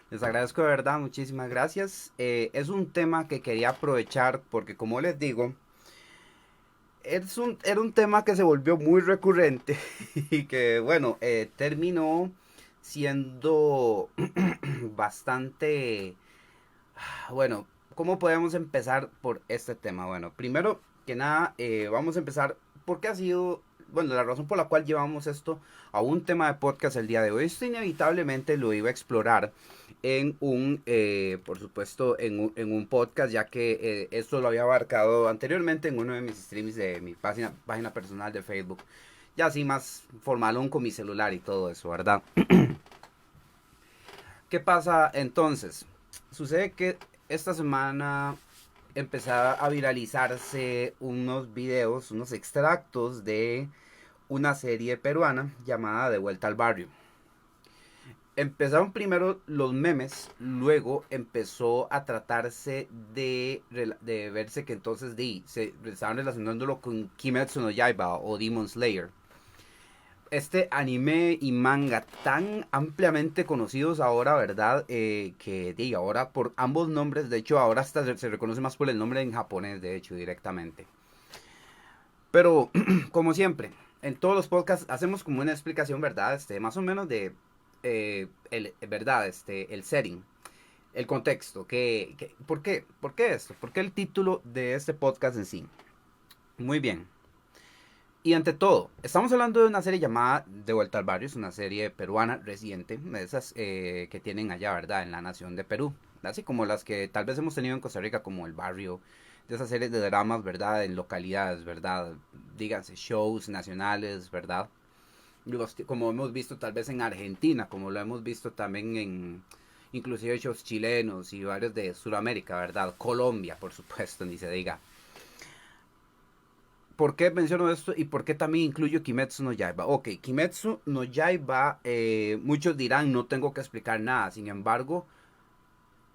Les agradezco de verdad, muchísimas gracias. Es un tema que quería aprovechar porque como les digo, era un tema que se volvió muy recurrente y que bueno, terminó siendo bastante... Bueno, ¿cómo podemos empezar por este tema? Bueno, primero que nada, vamos a empezar porque ha sido, bueno, la razón por la cual llevamos esto a un tema de podcast el día de hoy. Esto inevitablemente lo iba a explorar por supuesto, en un podcast, ya que esto lo había abarcado anteriormente en uno de mis streams de mi página personal de Facebook. Ya así más formalón con mi celular y todo eso, ¿verdad? ¿Qué pasa entonces? Sucede que esta semana empezaba a viralizarse unos videos, unos extractos de una serie peruana llamada De Vuelta al Barrio. Empezaron primero los memes, luego empezó a tratarse de verse que entonces se estaban relacionándolo con Kimetsu no Yaiba o Demon Slayer. Este anime y manga tan ampliamente conocidos ahora, ¿verdad? Que diga, ahora por ambos nombres, de hecho ahora hasta se reconoce más por el nombre en japonés, de hecho, directamente. Pero, como siempre, en todos los podcasts hacemos como una explicación, ¿verdad? Más o menos de, ¿verdad? El setting, el contexto, ¿por qué? ¿Por qué esto? ¿Por qué el título de este podcast en sí? Muy bien. Y ante todo, estamos hablando de una serie llamada De Vuelta al Barrio, es una serie peruana reciente, de esas que tienen allá, ¿verdad? En la nación de Perú, así como las que tal vez hemos tenido en Costa Rica, como El Barrio, de esas series de dramas, ¿verdad? En localidades, ¿verdad? Díganse, shows nacionales, ¿verdad? Como hemos visto tal vez en Argentina, como lo hemos visto también en inclusive shows chilenos y varios de Sudamérica, ¿verdad? Colombia, por supuesto, ni se diga. ¿Por qué menciono esto y por qué también incluyo Kimetsu no Yaiba? Ok, Kimetsu no Yaiba, muchos dirán no tengo que explicar nada, sin embargo,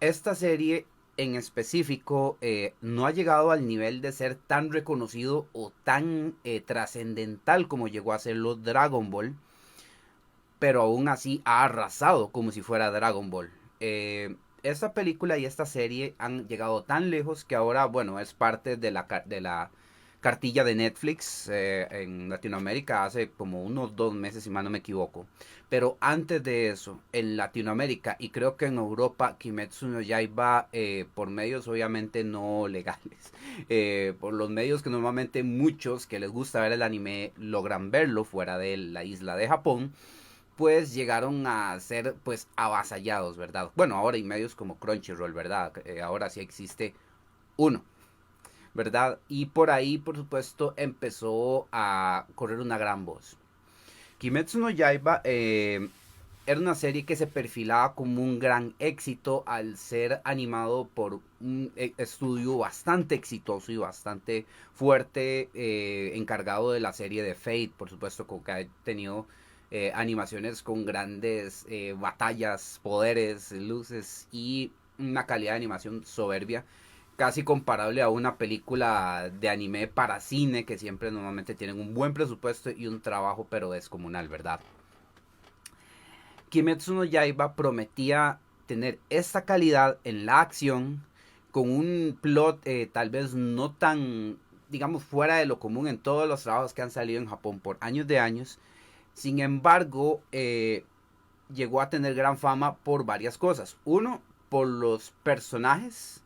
esta serie en específico no ha llegado al nivel de ser tan reconocido o tan trascendental como llegó a serlo Dragon Ball, pero aún así ha arrasado como si fuera Dragon Ball. Esta película y esta serie han llegado tan lejos que ahora, bueno, es parte de la cartilla de Netflix en Latinoamérica hace como unos 2 meses, si mal no me equivoco. Pero antes de eso, en Latinoamérica y creo que en Europa, Kimetsu no Yaiba, por medios obviamente no legales, por los medios que normalmente muchos que les gusta ver el anime logran verlo fuera de la isla de Japón, pues llegaron a ser pues avasallados, ¿verdad? Bueno, ahora hay medios como Crunchyroll, ¿verdad? Ahora sí existe uno, ¿verdad? Y por ahí, por supuesto, empezó a correr una gran voz. Kimetsu no Yaiba era una serie que se perfilaba como un gran éxito al ser animado por un estudio bastante exitoso y bastante fuerte, encargado de la serie de Fate, por supuesto, con que ha tenido animaciones con grandes batallas, poderes, luces y una calidad de animación soberbia, casi comparable a una película de anime para cine que siempre normalmente tienen un buen presupuesto y un trabajo pero descomunal, ¿verdad? Kimetsu no Yaiba prometía tener esta calidad en la acción con un plot tal vez no tan, digamos, fuera de lo común en todos los trabajos que han salido en Japón por años de años. Sin embargo, llegó a tener gran fama por varias cosas. Uno, por los personajes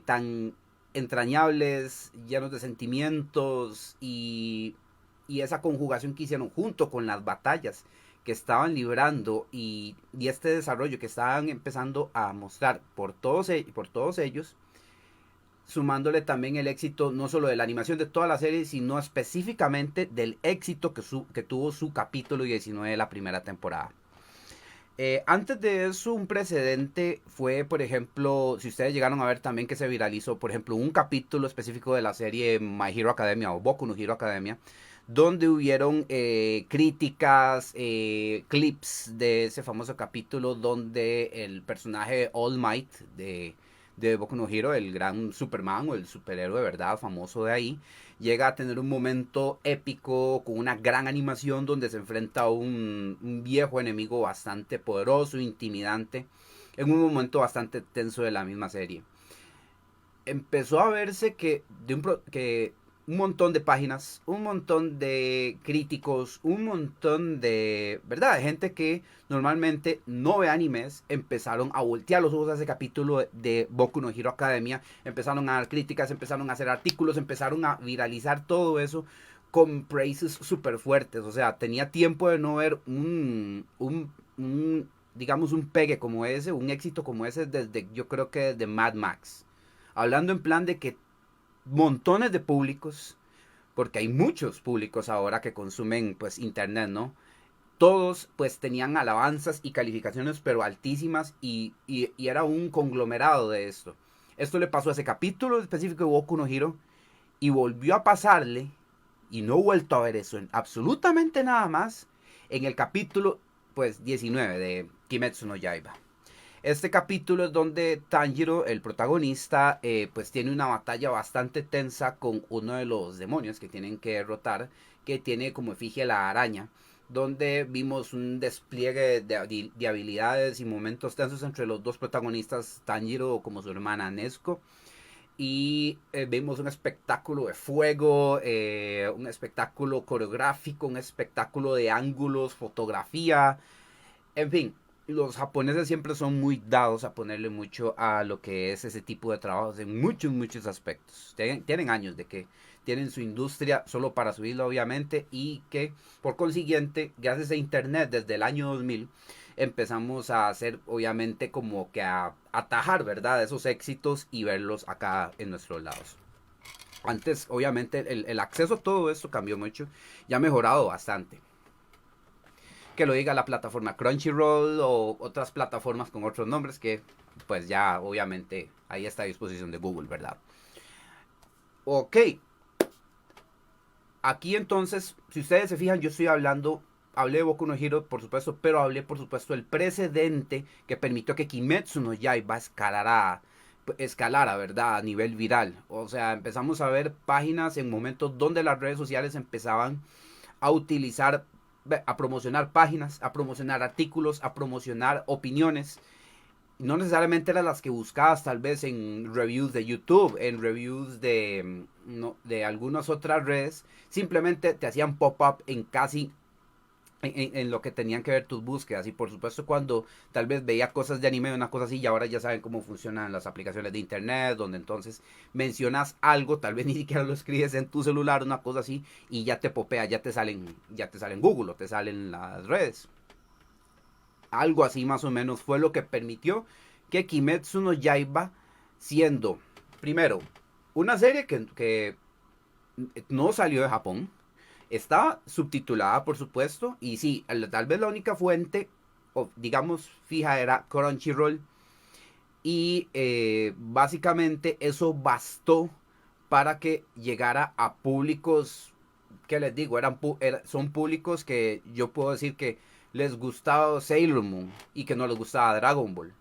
tan entrañables, llenos de sentimientos y esa conjugación que hicieron junto con las batallas que estaban librando y este desarrollo que estaban empezando a mostrar por todos ellos, sumándole también el éxito no solo de la animación de toda la serie, sino específicamente del éxito que tuvo su capítulo 19 de la primera temporada. Antes de eso, un precedente fue, por ejemplo, si ustedes llegaron a ver también que se viralizó, por ejemplo, un capítulo específico de la serie My Hero Academia o Boku no Hero Academia, donde hubieron críticas, clips de ese famoso capítulo donde el personaje All Might de Boku no Hero, el gran Superman o el superhéroe de verdad famoso de ahí, llega a tener un momento épico con una gran animación donde se enfrenta a un viejo enemigo bastante poderoso, intimidante. en un momento bastante tenso de la misma serie. Empezó a verse que un montón de páginas, un montón de críticos, un montón de, ¿verdad? De gente que normalmente no ve animes, empezaron a voltear los ojos a ese capítulo de Boku no Hero Academia, empezaron a dar críticas, empezaron a hacer artículos, empezaron a viralizar todo eso con praises súper fuertes. O sea, tenía tiempo de no ver digamos, un pegue como ese, un éxito como ese desde, yo creo que desde Mad Max. Hablando en plan de que montones de públicos, porque hay muchos públicos ahora que consumen pues internet, ¿no? Todos pues tenían alabanzas y calificaciones pero altísimas y era un conglomerado de esto. Esto le pasó a ese capítulo específico de Boku no Hero y volvió a pasarle y no he vuelto a ver eso en absolutamente nada más en el capítulo pues 19 de Kimetsu no Yaiba. Este capítulo es donde Tanjiro, el protagonista, pues tiene una batalla bastante tensa con uno de los demonios que tienen que derrotar, que tiene como efigie la araña, donde vimos un despliegue de habilidades y momentos tensos entre los dos protagonistas, Tanjiro como su hermana Nezuko, y vimos un espectáculo de fuego, un espectáculo coreográfico, un espectáculo de ángulos, fotografía, en fin, los japoneses siempre son muy dados a ponerle mucho a lo que es ese tipo de trabajos en muchos, muchos aspectos. Tienen años de que tienen su industria solo para subirlo, obviamente, y que por consiguiente, gracias a Internet desde el año 2000, empezamos a hacer, obviamente, como que a atajar, ¿verdad?, esos éxitos y verlos acá en nuestros lados. Antes, obviamente, el acceso a todo esto cambió mucho y ha mejorado bastante. Que lo diga la plataforma Crunchyroll o otras plataformas con otros nombres que pues ya obviamente ahí está a disposición de Google, ¿verdad? Ok, aquí entonces, si ustedes se fijan, yo estoy hablé de Boku no Hero, por supuesto, pero hablé, por supuesto, del precedente que permitió que Kimetsu no Yaiba escalara, ¿verdad? A nivel viral. O sea, empezamos a ver páginas en momentos donde las redes sociales empezaban a utilizar, a promocionar páginas, a promocionar artículos, a promocionar opiniones. No necesariamente eran las que buscabas tal vez en reviews de YouTube, en reviews no, de algunas otras redes. Simplemente te hacían pop-up en casi en lo que tenían que ver tus búsquedas. Y por supuesto cuando tal vez veía cosas de anime o una cosa así, y ahora ya saben cómo funcionan las aplicaciones de internet, donde entonces mencionas algo, tal vez ni siquiera lo escribes en tu celular, una cosa así, y ya te popea, ya te salen Google o te salen las redes. Algo así más o menos fue lo que permitió que Kimetsu no Yaiba, siendo, primero, una serie que no salió de Japón, estaba subtitulada, por supuesto, y sí, tal vez la única fuente, o digamos, fija era Crunchyroll, y básicamente eso bastó para que llegara a públicos, ¿qué les digo? Son públicos que yo puedo decir que les gustaba Sailor Moon y que no les gustaba Dragon Ball,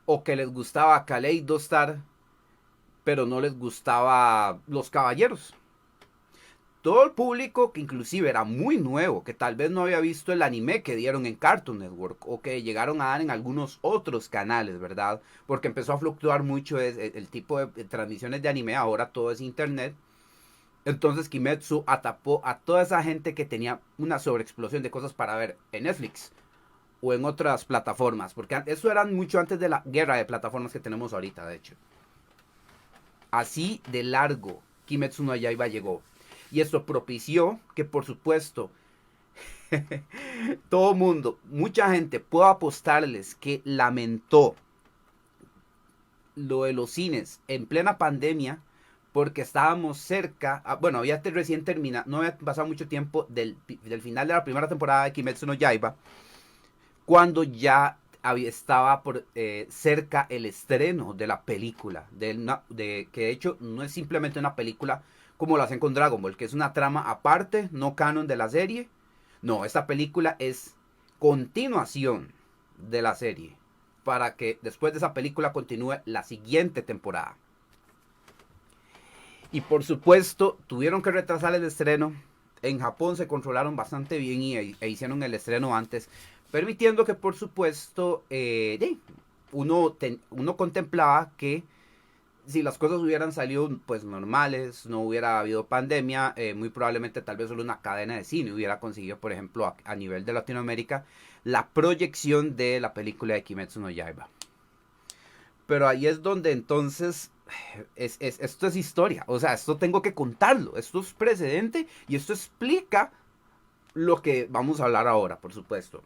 o que les gustaba Kaleido Star, pero no les gustaba Los Caballeros. Todo el público que inclusive era muy nuevo, que tal vez no había visto el anime que dieron en Cartoon Network o que llegaron a dar en algunos otros canales, ¿verdad? Porque empezó a fluctuar mucho el tipo de transmisiones de anime, ahora todo es internet. Entonces Kimetsu atapó a toda esa gente que tenía una sobreexplosión de cosas para ver en Netflix o en otras plataformas, porque eso era mucho antes de la guerra de plataformas que tenemos ahorita, de hecho. Así de largo Kimetsu no Yaiba llegó. Y esto propició que, por supuesto, todo mundo, mucha gente pudo apostarles que lamentó lo de los cines en plena pandemia porque estábamos cerca, bueno, había recién terminado, no había pasado mucho tiempo del final de la primera temporada de Kimetsu no Yaiba, cuando ya estaba cerca el estreno de la película, que de hecho no es simplemente una película como lo hacen con Dragon Ball, que es una trama aparte, no canon de la serie. No, esta película es continuación de la serie, para que después de esa película continúe la siguiente temporada. Y por supuesto, tuvieron que retrasar el estreno. En Japón se controlaron bastante bien e hicieron el estreno antes, permitiendo que por supuesto uno contemplaba que si las cosas hubieran salido pues normales, no hubiera habido pandemia, muy probablemente tal vez solo una cadena de cine hubiera conseguido, por ejemplo, a nivel de Latinoamérica, la proyección de la película de Kimetsu no Yaiba. Pero ahí es donde entonces esto es historia, o sea, esto tengo que contarlo, esto es precedente y esto explica lo que vamos a hablar ahora, por supuesto.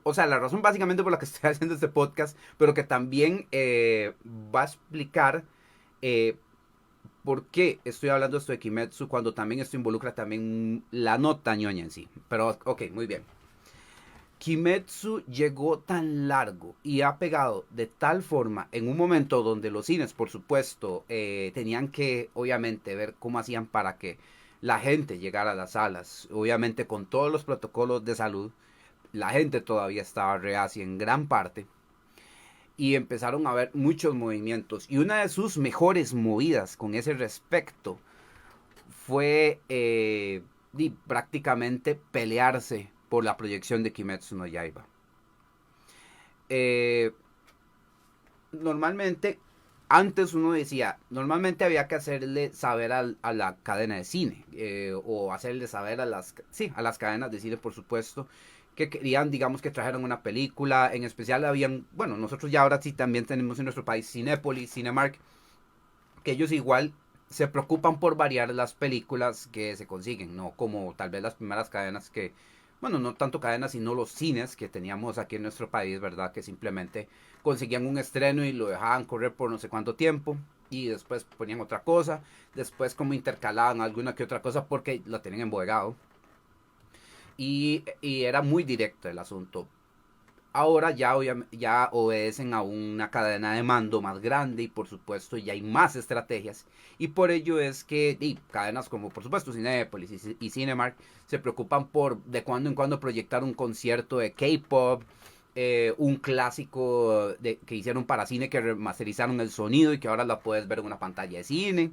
O sea, la razón básicamente por la que estoy haciendo este podcast, pero que también va a explicar eh, por qué estoy hablando esto de Kimetsu cuando también esto involucra también la nota ñoña en sí. Pero, ok, muy bien. Kimetsu llegó tan largo y ha pegado de tal forma en un momento donde los cines, por supuesto, tenían que, obviamente, ver cómo hacían para que la gente llegara a las salas, obviamente con todos los protocolos de salud. La gente todavía estaba reacia en gran parte y empezaron a haber muchos movimientos. Y una de sus mejores movidas con ese respecto fue prácticamente pelearse por la proyección de Kimetsu no Yaiba. Eh, Normalmente, antes uno decía, normalmente había que hacerle saber a la cadena de cine, o hacerle saber sí, a las cadenas de cine, por supuesto, que querían, digamos, que trajeran una película. En especial habían, bueno, nosotros ya ahora sí también tenemos en nuestro país Cinépolis, Cinemark, que ellos igual se preocupan por variar las películas que se consiguen, no como tal vez las primeras cadenas que, bueno, no tanto cadenas, sino los cines que teníamos aquí en nuestro país, ¿verdad? Que simplemente conseguían un estreno y lo dejaban correr por no sé cuánto tiempo y después ponían otra cosa, después como intercalaban alguna que otra cosa porque lo tenían embodegado y era muy directo el asunto. Ahora ya obedecen a una cadena de mando más grande y por supuesto ya hay más estrategias. Y por ello es que cadenas como por supuesto Cinepolis y Cinemark se preocupan por de cuando en cuando proyectar un concierto de K-Pop, un clásico que hicieron para cine, que remasterizaron el sonido y que ahora la puedes ver en una pantalla de cine.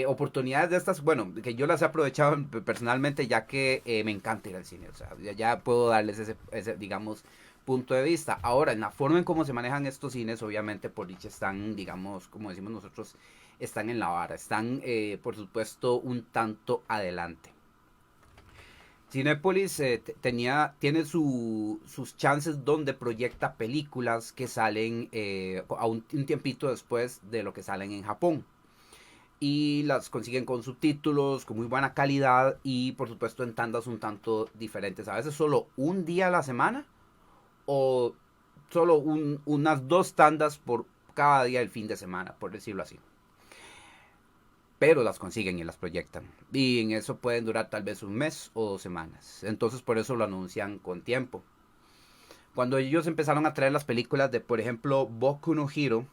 Oportunidades de estas, bueno, que yo las he aprovechado personalmente ya que me encanta ir al cine, o sea, ya puedo darles ese, digamos, punto de vista. Ahora, en la forma en cómo se manejan estos cines, obviamente por dicha están, digamos, como decimos nosotros, están en la vara, están, por supuesto, un tanto adelante. Cinepolis tiene sus chances donde proyecta películas que salen a un tiempito después de lo que salen en Japón y las consiguen con subtítulos, con muy buena calidad y por supuesto en tandas un tanto diferentes. A veces solo un día a la semana o solo unas dos tandas por cada día del fin de semana, por decirlo así. Pero las consiguen y las proyectan. Y en eso pueden durar tal vez un mes o 2 semanas. Entonces por eso lo anuncian con tiempo. Cuando ellos empezaron a traer las películas de, por ejemplo, Boku no Hero,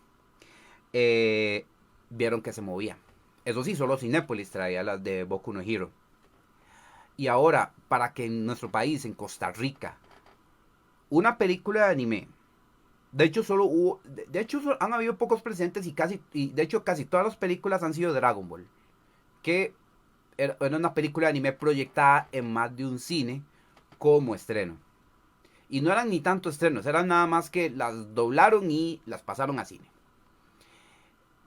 vieron que se movía. Eso sí, solo Cinépolis traía las de Boku no Hero. Y ahora, para que en nuestro país, en Costa Rica, una película de anime, de hecho solo hubo, de hecho han habido pocos presentes y de hecho casi todas las películas han sido de Dragon Ball, que era una película de anime proyectada en más de un cine como estreno. Y no eran ni tanto estrenos, eran nada más que las doblaron y las pasaron a cine.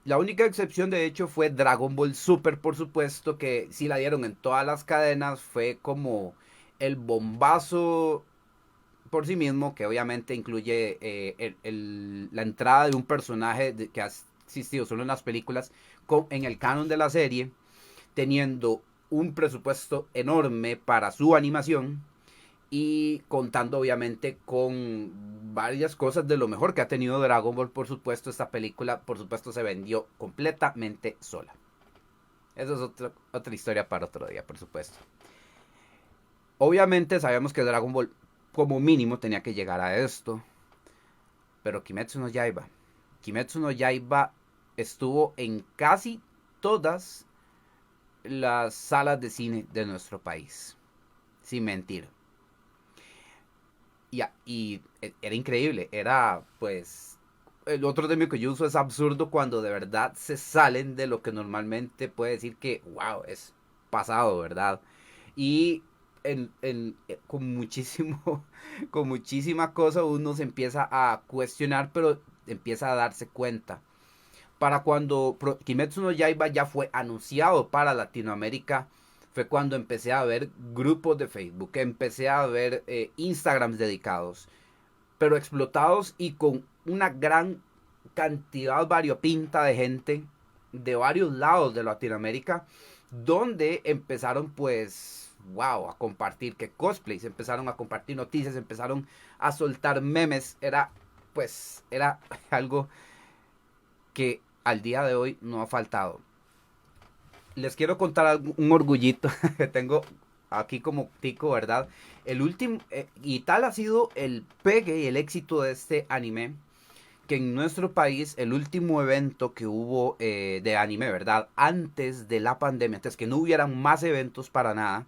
La única excepción de hecho fue Dragon Ball Super, por supuesto, que sí la dieron en todas las cadenas, fue como el bombazo por sí mismo, que obviamente incluye la entrada de un personaje que ha existido solo en las películas, en el canon de la serie, teniendo un presupuesto enorme para su animación y contando obviamente con varias cosas de lo mejor que ha tenido Dragon Ball. Por supuesto, esta película por supuesto se vendió completamente sola. Eso es otra historia para otro día, por supuesto. Obviamente sabemos que Dragon Ball como mínimo tenía que llegar a esto, pero Kimetsu no Yaiba estuvo en casi todas las salas de cine de nuestro país, sin mentir. Y era increíble, era pues el otro término que yo uso es absurdo cuando de verdad se salen de lo que normalmente puede decir que, wow, es pasado, ¿verdad? Y con muchísimo, con muchísima cosa uno se empieza a cuestionar, pero empieza a darse cuenta. Para cuando Kimetsu no Yaiba ya fue anunciado para Latinoamérica, fue cuando empecé a ver grupos de Facebook, empecé a ver Instagrams dedicados, pero explotados y con una gran cantidad variopinta de gente de varios lados de Latinoamérica, donde empezaron pues, wow, a compartir que cosplays, empezaron a compartir noticias, empezaron a soltar memes, era algo que al día de hoy no ha faltado. Les quiero contar un orgullito que tengo aquí como tico, ¿verdad? El último, y tal ha sido el pegue y el éxito de este anime, que en nuestro país el último evento que hubo de anime, ¿verdad? Antes de la pandemia, antes que no hubieran más eventos para nada,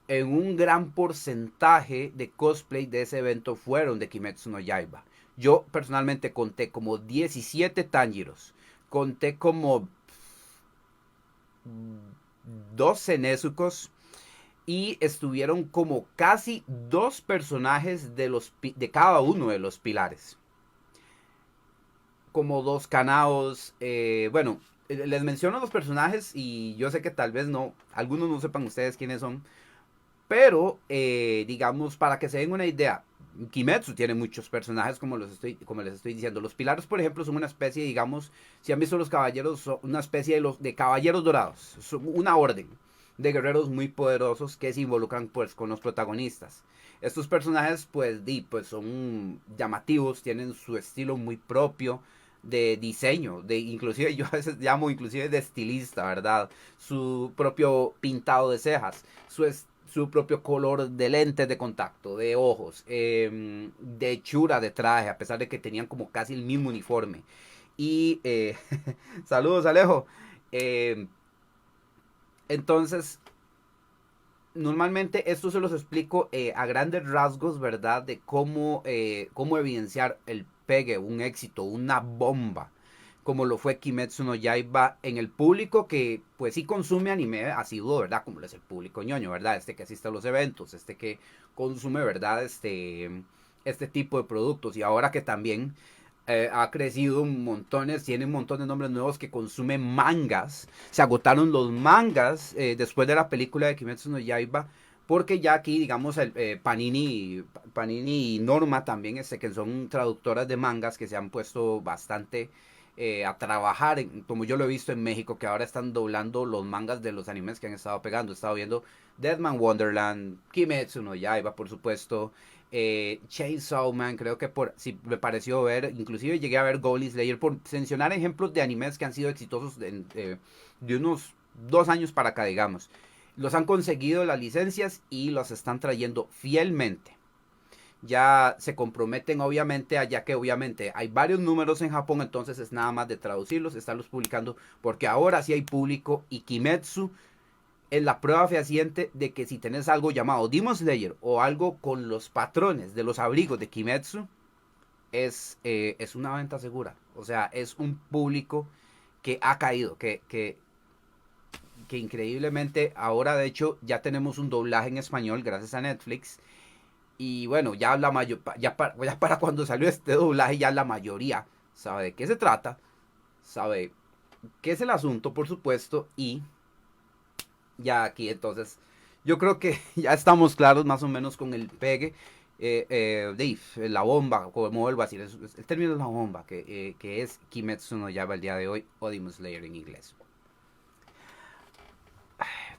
en un gran porcentaje de cosplay de ese evento fueron de Kimetsu no Yaiba. Yo personalmente conté como 17 Tanjiros, conté como 12 Nezucos y estuvieron como casi dos personajes de cada uno de los pilares. Como dos Kanaos, bueno, les menciono los personajes y yo sé que tal vez no, algunos no sepan ustedes quiénes son, pero digamos, para que se den una idea, Kimetsu tiene muchos personajes como les estoy diciendo. Los pilares, por ejemplo, son una especie, digamos, si han visto los caballeros, son una especie de caballeros dorados, son una orden de guerreros muy poderosos que se involucran pues con los protagonistas. Estos personajes pues son llamativos, tienen su estilo muy propio de diseño, de inclusive yo a veces llamo inclusive de estilista, ¿verdad? Su propio pintado de cejas, su propio color de lentes de contacto, de ojos, de hechura de traje, a pesar de que tenían como casi el mismo uniforme. Y saludos Alejo. Eh, entonces, normalmente esto se los explico a grandes rasgos, ¿verdad? De cómo evidenciar el pegue, un éxito, una bomba, como lo fue Kimetsu no Yaiba en el público que pues sí consume anime asiduo, ¿verdad? Como lo es el público ñoño, ¿verdad? Este que asiste a los eventos, este que consume, ¿verdad? Este tipo de productos y ahora que también ha crecido montones, tiene un montón de nombres nuevos que consumen mangas. Se agotaron los mangas después de la película de Kimetsu no Yaiba, porque ya aquí, digamos, Panini y Norma también, que son traductoras de mangas que se han puesto bastante a trabajar, como yo lo he visto en México, que ahora están doblando los mangas de los animes que han estado pegando. He estado viendo Deadman Wonderland, Kimetsu no Yaiba, por supuesto, Chainsaw Man, creo que si me pareció ver, inclusive llegué a ver Goblin Slayer, por mencionar ejemplos de animes que han sido exitosos de unos 2 años para acá, digamos. Los han conseguido las licencias y los están trayendo fielmente. Ya se comprometen obviamente, allá que obviamente hay varios números en Japón, entonces es nada más de traducirlos, estarlos publicando, porque ahora sí hay público y Kimetsu es la prueba fehaciente de que si tenés algo llamado Demon Slayer o algo con los patrones de los abrigos de Kimetsu, es una venta segura. O sea, es un público que ha caído, que increíblemente ahora de hecho ya tenemos un doblaje en español gracias a Netflix. Y bueno, ya para cuando salió este doblaje ya la mayoría sabe de qué se trata, sabe qué es el asunto, por supuesto, y ya aquí entonces yo creo que ya estamos claros más o menos con el pegue. Dave, la bomba, como vuelvo a decir, el término es la bomba, que es Kimetsu no Yaiba el día de hoy, o Demon Slayer en inglés.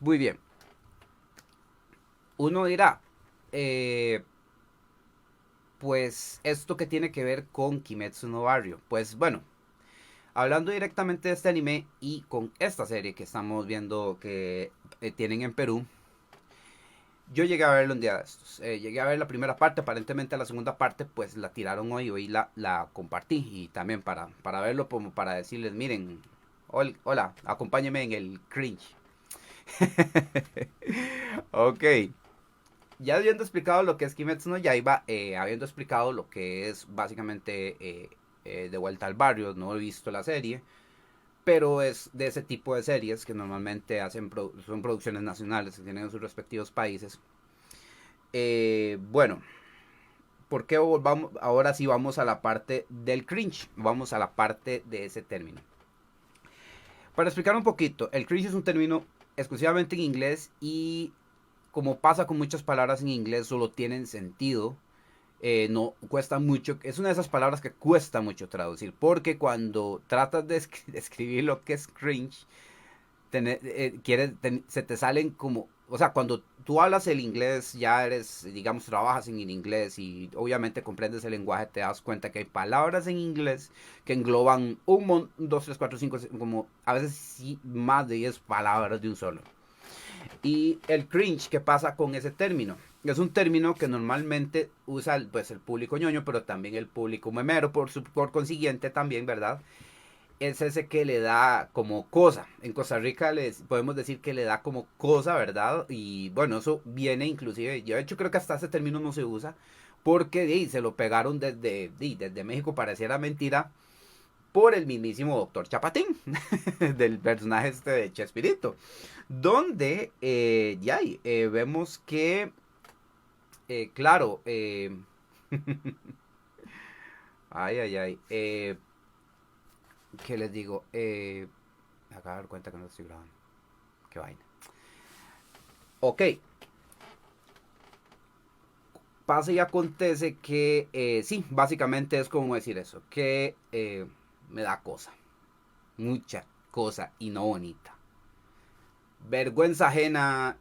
Muy bien, uno dirá, eh, pues esto que tiene que ver con Kimetsu no Barrio. Pues bueno, hablando directamente de este anime y con esta serie que estamos viendo que tienen en Perú, yo llegué a verlo un día de estos. Llegué a ver la primera parte, aparentemente la segunda parte pues la tiraron hoy la compartí. Y también para verlo como para decirles, miren, hola, acompáñenme en el cringe. Ok, ya habiendo explicado lo que es Kimetsu no Yaiba, habiendo explicado lo que es básicamente De Vuelta al Barrio, no he visto la serie. pero es de ese tipo de series que normalmente son producciones nacionales que tienen en sus respectivos países. Bueno, ¿por qué vamos? Ahora sí vamos a la parte del cringe, vamos a la parte de ese término. Para explicar un poquito, el cringe es un término exclusivamente en inglés y como pasa con muchas palabras en inglés, solo tienen sentido. No cuesta mucho, es una de esas palabras que cuesta mucho traducir, porque cuando tratas de escribir lo que es cringe, se te salen como, o sea, cuando tú hablas el inglés, ya eres, digamos, trabajas en el inglés y obviamente comprendes el lenguaje, te das cuenta que hay palabras en inglés que engloban un montón, 2, 3, 4, 5, como a veces sí, más de 10 palabras de un solo. Y el cringe, ¿qué pasa con ese término? Es un término que normalmente usa pues, el público ñoño, pero también el público memero, por consiguiente también, ¿verdad? Es ese que le da como cosa. En Costa Rica les podemos decir que le da como cosa, ¿verdad? Y bueno, eso viene inclusive, yo de hecho creo que hasta ese término no se usa, porque se lo pegaron desde México, pareciera mentira, por el mismísimo Doctor Chapatín, del personaje este de Chespirito, donde vemos que, claro, ay, ay, ay, ¿qué les digo? Me acabo de dar cuenta que no estoy grabando. Qué vaina. Ok. Pasa y acontece que sí, básicamente es como decir eso. Que me da cosa. Mucha cosa y no bonita. Vergüenza ajena.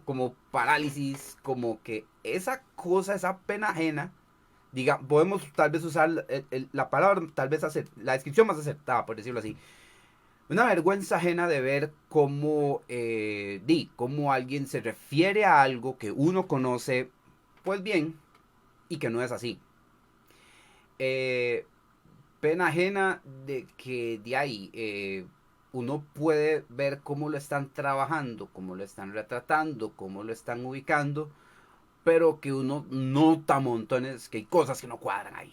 Como parálisis. Como que esa cosa, esa pena ajena. Diga, podemos tal vez usar la palabra, tal vez la descripción más acertada, por decirlo así. Una vergüenza ajena de ver cómo alguien se refiere a algo que uno conoce, pues bien, y que no es así. Eh, Pena ajena de que de ahí uno puede ver cómo lo están trabajando, cómo lo están retratando, cómo lo están ubicando, pero que uno nota montones que hay cosas que no cuadran ahí.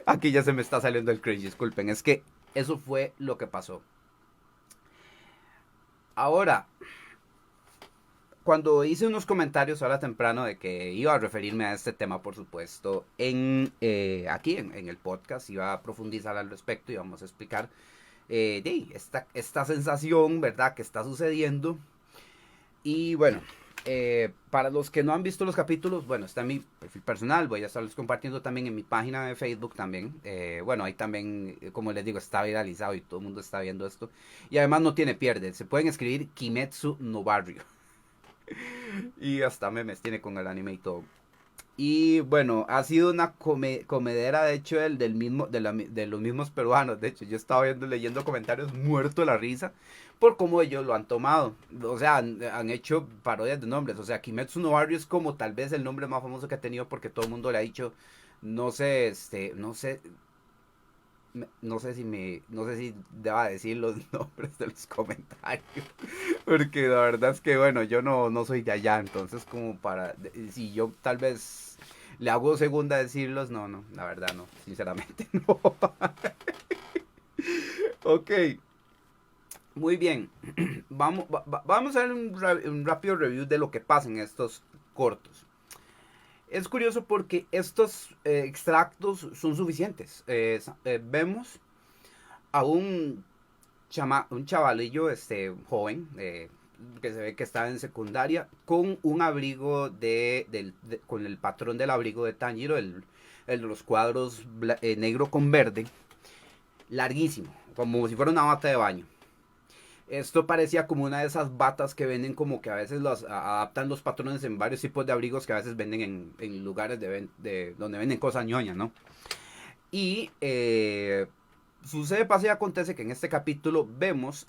Aquí ya se me está saliendo el cringe, disculpen, es que eso fue lo que pasó. Ahora, cuando hice unos comentarios ahora temprano de que iba a referirme a este tema, por supuesto, aquí en el podcast, iba a profundizar al respecto y vamos a explicar esta sensación, ¿verdad?, que está sucediendo. Y bueno, para los que no han visto los capítulos, bueno, está en mi perfil personal, voy a estarlos compartiendo también en mi página de Facebook también. Bueno, ahí también, como les digo, está viralizado y todo el mundo está viendo esto. Y además no tiene pierde, se pueden escribir Kimetsu no Barrio. Y hasta memes tiene con el anime y todo. Y bueno, ha sido una comedera, de hecho, de los mismos peruanos. De hecho, yo estaba leyendo comentarios muerto de la risa por cómo ellos lo han tomado. O sea, han hecho parodias de nombres. O sea, Kimetsu no Barrio es como tal vez el nombre más famoso que ha tenido porque todo el mundo le ha dicho, no sé, no sé si deba decir los nombres de los comentarios, porque la verdad es que bueno, yo no soy de allá, entonces como si yo tal vez le hago segunda decirlos, no, la verdad no, sinceramente no. Ok, muy bien, vamos a ver un rápido review de lo que pasa en estos cortos. Es curioso porque estos extractos son suficientes. Vemos a un chavalillo joven que se ve que está en secundaria con un abrigo con el patrón del abrigo de Tanjiro, el de los cuadros negro con verde, larguísimo, como si fuera una bata de baño. Esto parecía como una de esas batas que venden, como que a veces adaptan los patrones en varios tipos de abrigos que a veces venden en lugares donde venden cosas ñoñas, ¿no? Y sucede, pasa y acontece que en este capítulo vemos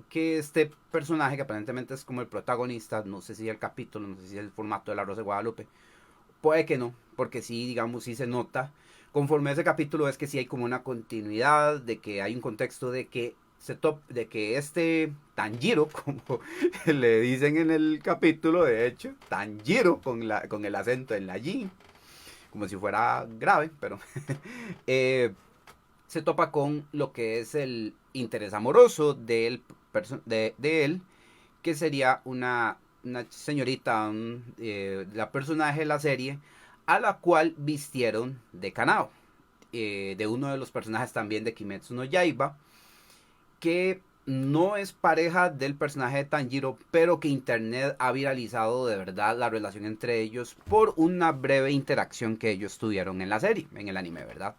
que este personaje, que aparentemente es como el protagonista, no sé si el capítulo, no sé si es el formato de La Rosa de Guadalupe, puede que no, porque sí, digamos, sí se nota. Conforme a ese capítulo es que sí hay como una continuidad, de que hay un contexto de que este Tanjiro, como le dicen en el capítulo, de hecho, Tanjiro con el acento en la G, como si fuera grave, pero eh, se topa con lo que es el interés amoroso de él, que sería una señorita, la personaje de la serie, a la cual vistieron de Kanao, de uno de los personajes también de Kimetsu no Yaiba, que no es pareja del personaje de Tanjiro, pero que internet ha viralizado de verdad la relación entre ellos por una breve interacción que ellos tuvieron en la serie, en el anime, ¿verdad?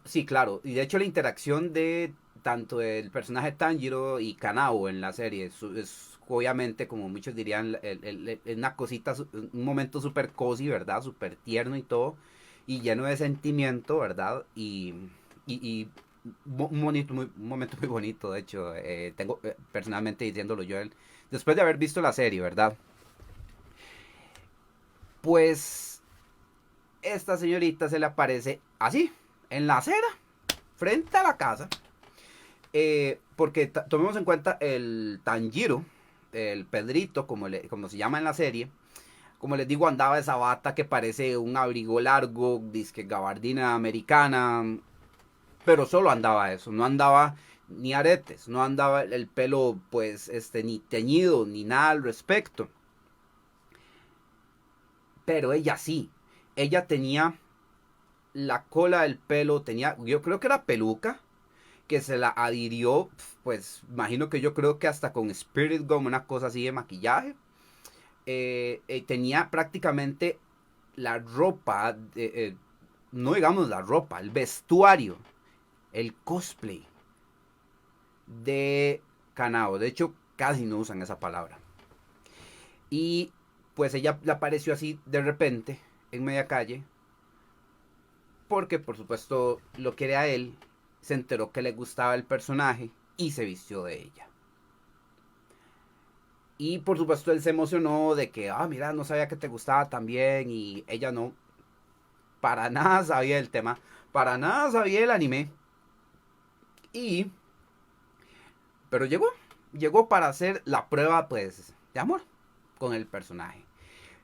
Sí, claro, y de hecho la interacción de tanto el personaje Tanjiro y Kanao en la serie es obviamente, como muchos dirían, una cosita, un momento súper cozy, ¿verdad? Súper tierno y todo, y lleno de sentimiento, ¿verdad? Y un momento muy bonito, de hecho, tengo personalmente diciéndolo yo, después de haber visto la serie, ¿verdad? Pues esta señorita se le aparece así, en la acera, frente a la casa. Porque tomemos en cuenta el Tanjiro, el Pedrito, como se llama en la serie. Como les digo, andaba esa bata que parece un abrigo largo, disque gabardina americana. Pero solo andaba eso, no andaba ni aretes, no andaba el pelo pues ni teñido, ni nada al respecto. Pero ella sí, ella tenía la cola del pelo, tenía, yo creo que era peluca, que se la adhirió, pues imagino que yo creo que hasta con Spirit Gum, una cosa así de maquillaje. Tenía prácticamente la ropa, no digamos la ropa, el vestuario, el cosplay de Kanao. De hecho, casi no usan esa palabra. Y pues ella le apareció así de repente en media calle, porque por supuesto lo quiere a él, se enteró que le gustaba el personaje y se vistió de ella. Y por supuesto él se emocionó de que, mira, no sabía que te gustaba también y ella no, para nada sabía el tema, para nada sabía el anime. Y, pero llegó para hacer la prueba pues de amor con el personaje.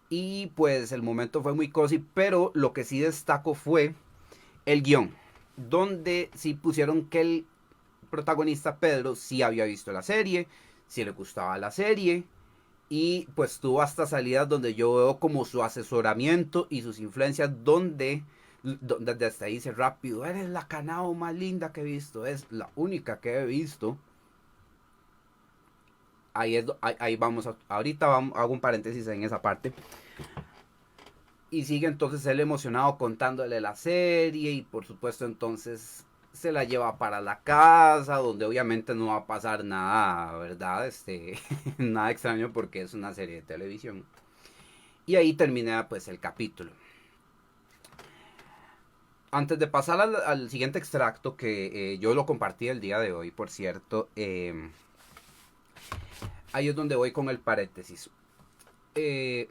Y pues el momento fue muy cozy, pero lo que sí destacó fue el guión, donde sí pusieron que el protagonista Pedro sí había visto la serie, sí le gustaba la serie, y pues tuvo hasta salidas donde yo veo como su asesoramiento y sus influencias donde hasta dice rápido, eres la Kanao más linda que he visto, es la única que he visto. Ahí vamos, ahorita hago un paréntesis en esa parte. Y sigue entonces él emocionado contándole la serie y por supuesto entonces se la lleva para la casa donde obviamente no va a pasar nada, ¿verdad? Nada extraño porque es una serie de televisión. Y ahí termina pues el capítulo. Antes de pasar al siguiente extracto que yo lo compartí el día de hoy, por cierto, ahí es donde voy con el paréntesis. Eh,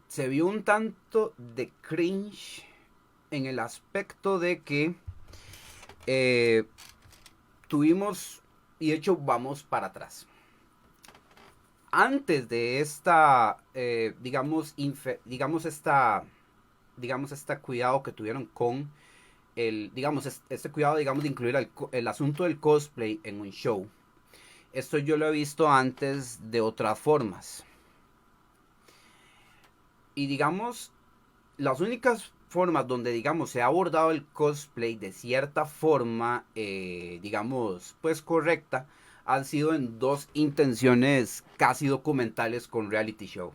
Se vio un tanto de cringe en el aspecto de que eh, tuvimos, y de hecho vamos para atrás. Antes de esta, digamos, este cuidado que tuvieron con este cuidado, digamos, de incluir el asunto del cosplay en un show. Esto yo lo he visto antes de otras formas. Y digamos, las únicas formas donde, digamos, se ha abordado el cosplay de cierta forma, digamos, pues correcta, han sido en dos intenciones casi documentales con reality show.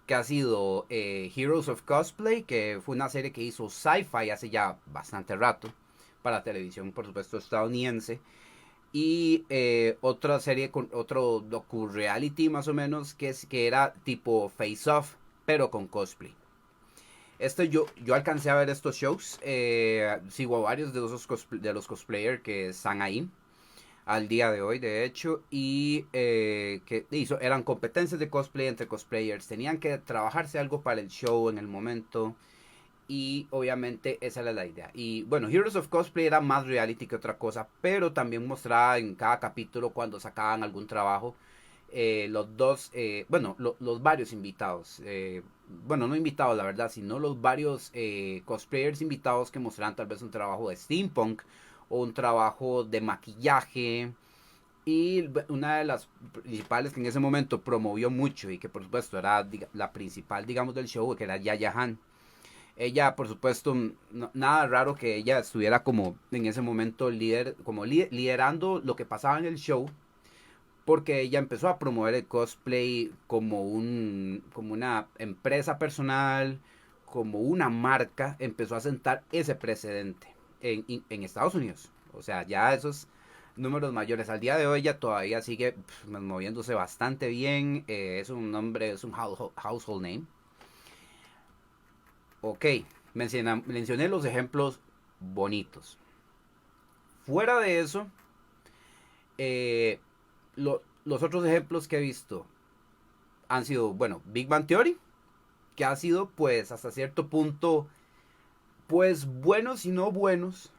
Que ha sido Heroes of Cosplay, que fue una serie que hizo Sci-Fi hace ya bastante rato, para televisión, por supuesto, estadounidense. Y otra serie con otro docu-reality más o menos, que era tipo Face Off, pero con cosplay. Yo alcancé a ver estos shows. Sigo a varios de los cosplayers que están ahí al día de hoy, de hecho. Y eran competencias de cosplay entre cosplayers. Tenían que trabajarse algo para el show en el momento. Y obviamente esa era la idea. Y bueno, Heroes of Cosplay era más reality que otra cosa. Pero también mostraba en cada capítulo cuando sacaban algún trabajo. los dos, bueno, los varios invitados, bueno, no invitados la verdad, sino los varios cosplayers invitados que mostraran tal vez un trabajo de steampunk o un trabajo de maquillaje. Y una de las principales que en ese momento promovió mucho y que por supuesto era la principal, digamos, del show, que era Yaya Han. Ella, por supuesto, nada raro que ella estuviera como en ese momento líder, como liderando lo que pasaba en el show, porque ella empezó a promover el cosplay como como una empresa personal, como una marca, empezó a sentar ese precedente en Estados Unidos. O sea, ya esos números mayores. Al día de hoy ella todavía sigue moviéndose bastante bien. Es un nombre, es un household name. Ok, mencioné los ejemplos bonitos. Fuera de eso, eh, los otros ejemplos que he visto han sido, bueno, Big Bang Theory, que ha sido pues hasta cierto punto pues buenos y no buenos,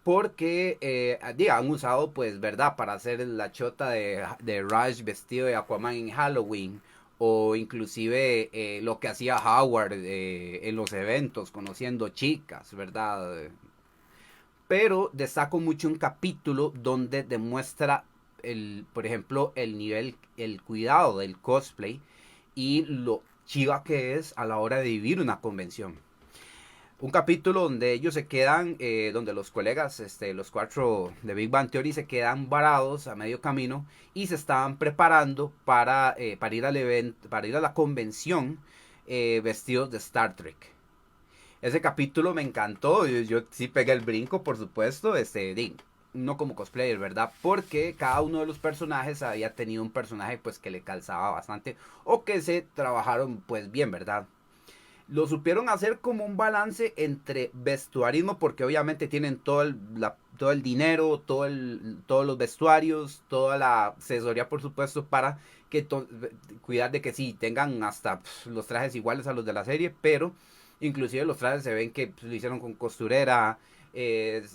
porque han usado pues verdad para hacer la chota de Raj vestido de Aquaman en Halloween, o inclusive lo que hacía Howard en los eventos conociendo chicas, verdad. Pero destaco mucho un capítulo donde demuestra por ejemplo, el nivel, el cuidado del cosplay y lo chiva que es a la hora de vivir una convención. Un capítulo donde ellos se quedan, donde los colegas, los cuatro de Big Bang Theory se quedan varados a medio camino y se estaban preparando para ir al evento, para ir a la convención vestidos de Star Trek. Ese capítulo me encantó, yo sí pegué el brinco, por supuesto, no como cosplayer, ¿verdad? Porque cada uno de los personajes había tenido un personaje pues que le calzaba bastante o que se trabajaron pues bien, ¿verdad? Lo supieron hacer como un balance entre vestuarismo, porque obviamente tienen todo el dinero, todos los vestuarios, toda la asesoría, por supuesto, para que cuidar de que sí, tengan hasta los trajes iguales a los de la serie, pero inclusive los trajes se ven que lo hicieron con costurera.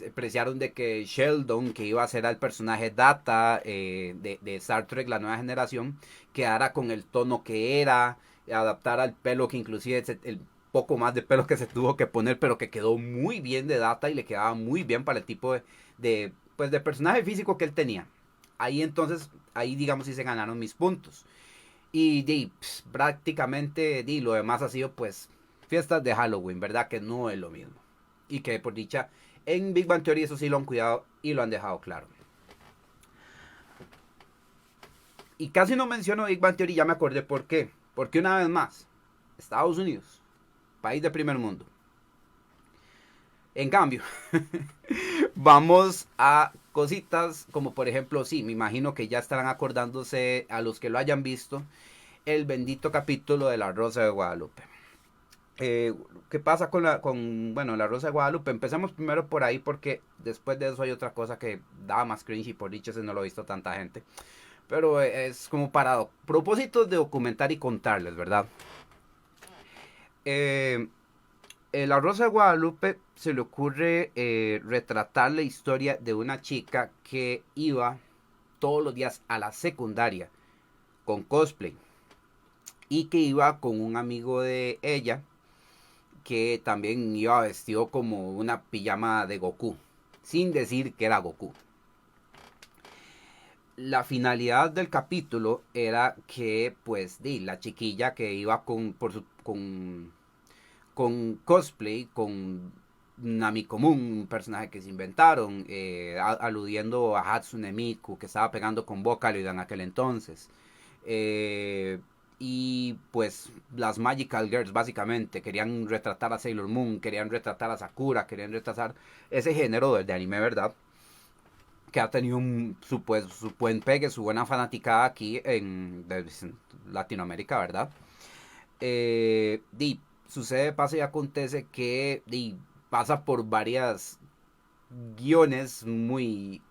Apreciaron de que Sheldon, que iba a ser el personaje Data de Star Trek, la nueva generación, quedara con el tono que era, adaptar al pelo, que inclusive el poco más de pelo que se tuvo que poner, pero que quedó muy bien de Data y le quedaba muy bien para el tipo pues de personaje físico que él tenía. Ahí entonces, ahí digamos si se ganaron mis puntos. Y prácticamente lo demás ha sido pues fiestas de Halloween, ¿verdad? Que no es lo mismo. Y que por dicha, en Big Bang Theory eso sí lo han cuidado y lo han dejado claro. Y casi no menciono Big Bang Theory, ya me acordé por qué. Porque una vez más, Estados Unidos, país de primer mundo. En cambio, vamos a cositas como por ejemplo, sí, me imagino que ya estarán acordándose a los que lo hayan visto, el bendito capítulo de La Rosa de Guadalupe. ¿Qué pasa bueno, La Rosa de Guadalupe? Empecemos primero por ahí porque después de eso hay otra cosa que da más cringe y por dicho ese no lo ha visto tanta gente. Pero es como para propósitos de documentar y contarles, ¿verdad? Eh, La Rosa de Guadalupe se le ocurre retratar la historia de una chica que iba todos los días a la secundaria con cosplay y que iba con un amigo de ella que también iba vestido como una pijama de Goku, sin decir que era Goku. La finalidad del capítulo era que pues la chiquilla que iba con cosplay, con Nami Común, un personaje que se inventaron, aludiendo a Hatsune Miku, que estaba pegando con Vocaloid en aquel entonces. Eh, y pues las Magical Girls básicamente querían retratar a Sailor Moon, querían retratar a Sakura, querían retratar ese género de anime, ¿verdad? Que ha tenido pues, su buen pegue, su buena fanaticada aquí en Latinoamérica, ¿verdad? Sucede, pasa y acontece que pasa por varias guiones muy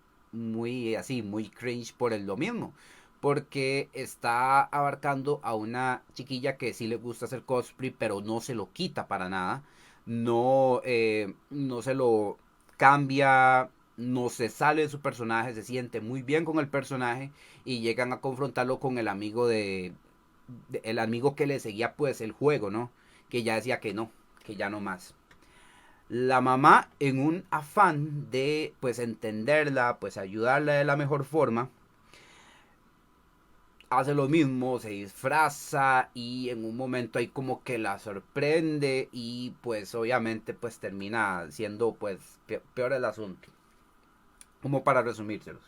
así, muy cringe por lo mismo. Porque está abarcando a una chiquilla que sí le gusta hacer cosplay, pero no se lo quita para nada. No se lo cambia. no se sale de su personaje, se siente muy bien con el personaje y llegan a confrontarlo con el amigo el amigo que le seguía pues el juego, ¿no? Que ya decía que no, que ya no más. La mamá, en un afán de pues entenderla, pues ayudarla de la mejor forma, hace lo mismo, se disfraza y en un momento ahí como que la sorprende y pues obviamente pues termina siendo pues peor el asunto. Como para resumírselos.